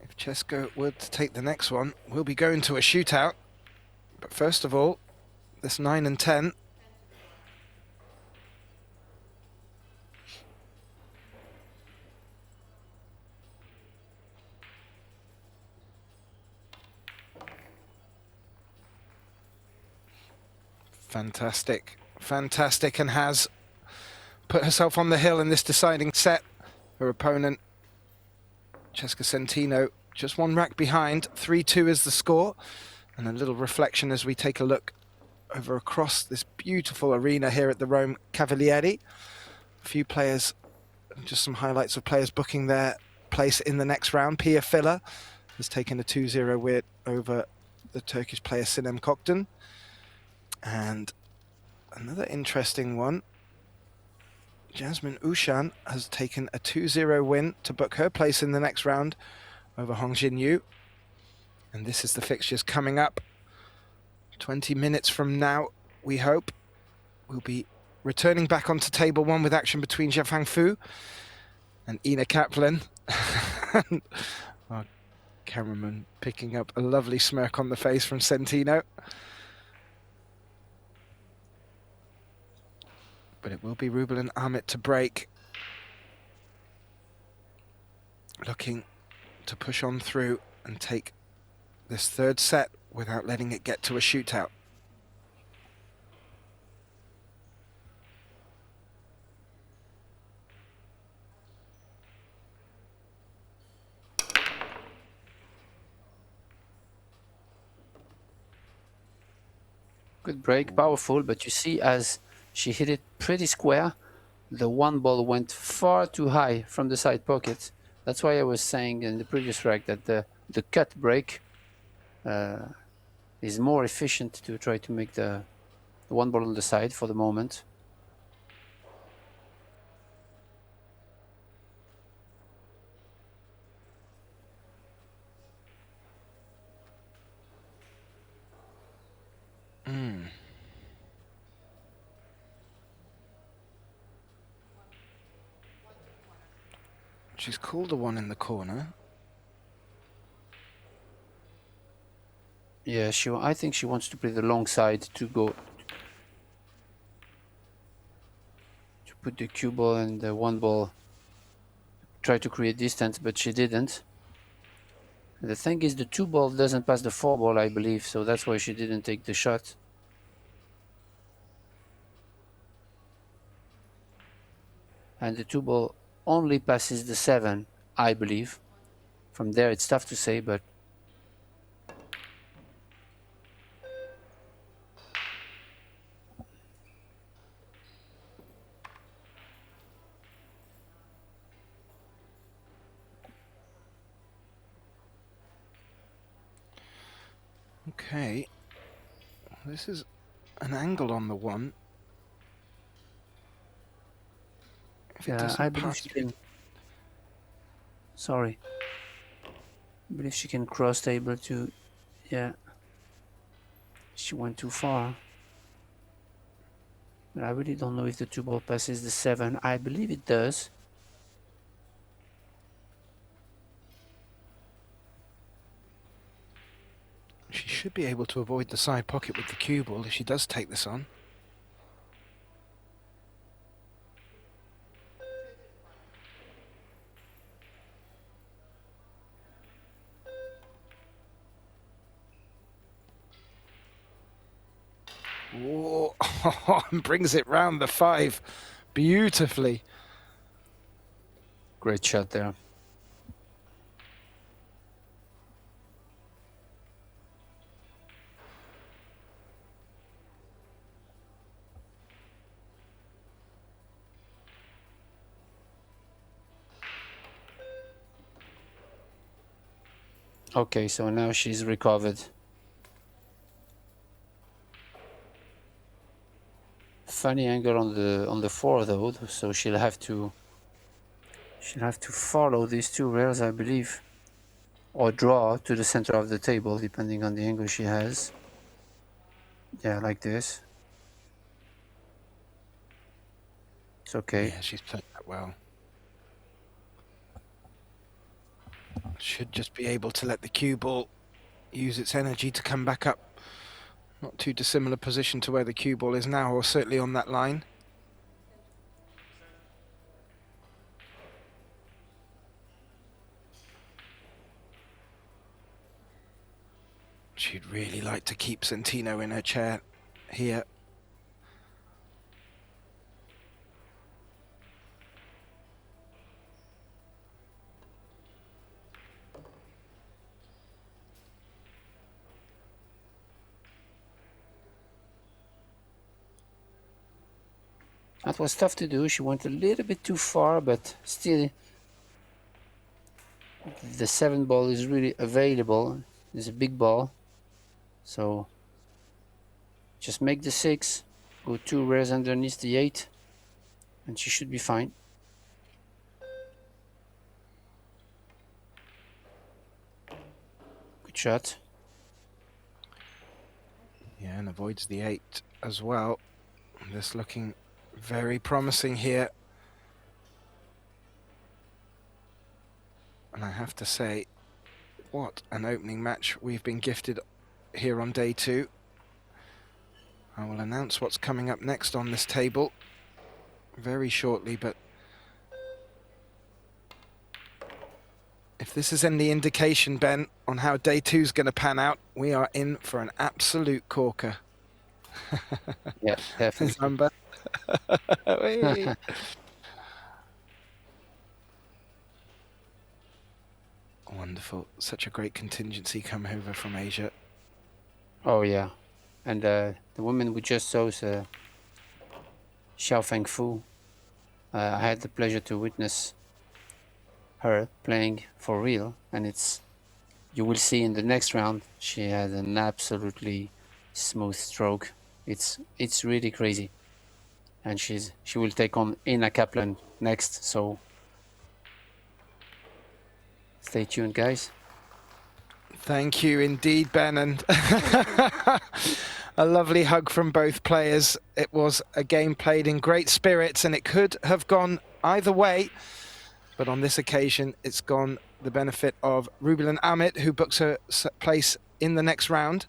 if Cheska were to take the next one, we'll be going to a shootout. But first of all, this 9 and 10. Fantastic, fantastic, and has put herself on the hill in this deciding set. Her opponent, Cheska CENTENO, just 1 rack behind. 3-2 is the score. And a little reflection as we take a look over across this beautiful arena here at the Rome Cavalieri. A few players, just some highlights of players booking their place in the next round. Pia Filler has taken a 2-0 win over the Turkish player Sinem Koktan. And another interesting one, Jasmine Ushan has taken a 2-0 win to book her place in the next round over Hong Jin Yu. And this is the fixtures coming up. 20 minutes from now, we hope, we'll be returning back onto table 1 with action between Jiafang Fu and Ina Kaplan. Our cameraman picking up a lovely smirk on the face from CENTENO. But it will be Rubelin Aramith to break. Looking to push on through and take this 3rd set without letting it get to a shootout. Good break, powerful, but you see as she hit it pretty square, the 1 ball went far too high from the side pocket. That's why I was saying in the previous rack that the cut break is more efficient to try to make the 1 ball on the side for the moment. She's called the 1 in the corner. Yeah, I think she wants to play the long side to go to put the cue ball and the 1 ball, try to create distance, but she didn't. And the thing is, the 2 ball doesn't pass the 4 ball, I believe, so that's why she didn't take the shot. And the 2 ball only passes the 7, I believe. From there, it's tough to say, but Okay, this is an angle on the 1. If it yeah, doesn't I believe pass she can. Sorry. I believe she can cross table too. Yeah. She went too far. But I really don't know if the 2-ball passes the 7. I believe it does. She should be able to avoid the side pocket with the cue ball if she does take this on. Whoa. And brings it round the 5 beautifully. Great shot there. Okay, so now she's recovered. Funny angle on the 4 though, so she'll have to follow these 2 rails, I believe, or draw to the center of the table depending on the angle she has. Yeah, like this. It's okay. Yeah, she's played that well. Should just be able to let the cue ball use its energy to come back up. Not too dissimilar position to where the cue ball is now, or certainly on that line. She'd really like to keep CENTENO in her chair here. That was tough to do. She went a little bit too far, but still the 7 ball is really available. It's a big ball. So just make the 6, go 2 rails underneath the 8, and she should be fine. Good shot. Yeah, and avoids the 8 as well. This looking very promising here. And I have to say, what an opening match we've been gifted here on day 2. I will announce what's coming up next on this table very shortly, but if this is any indication, Ben, on how day 2 is going to pan out, we are in for an absolute corker. Yeah, definitely. Wonderful. Such a great contingency come over from Asia. Oh yeah, and the woman we just saw is Xiao Fengfu. I had the pleasure to witness her playing for real, and you will see in the next round she had an absolutely smooth stroke. It's really crazy, and she will take on Ina Kaplan next. So stay tuned, guys. Thank you indeed, Ben, and a lovely hug from both players. It was a game played in great spirits, and it could have gone either way, but on this occasion it's gone the benefit of Rubilan Amit, who books her place in the next round.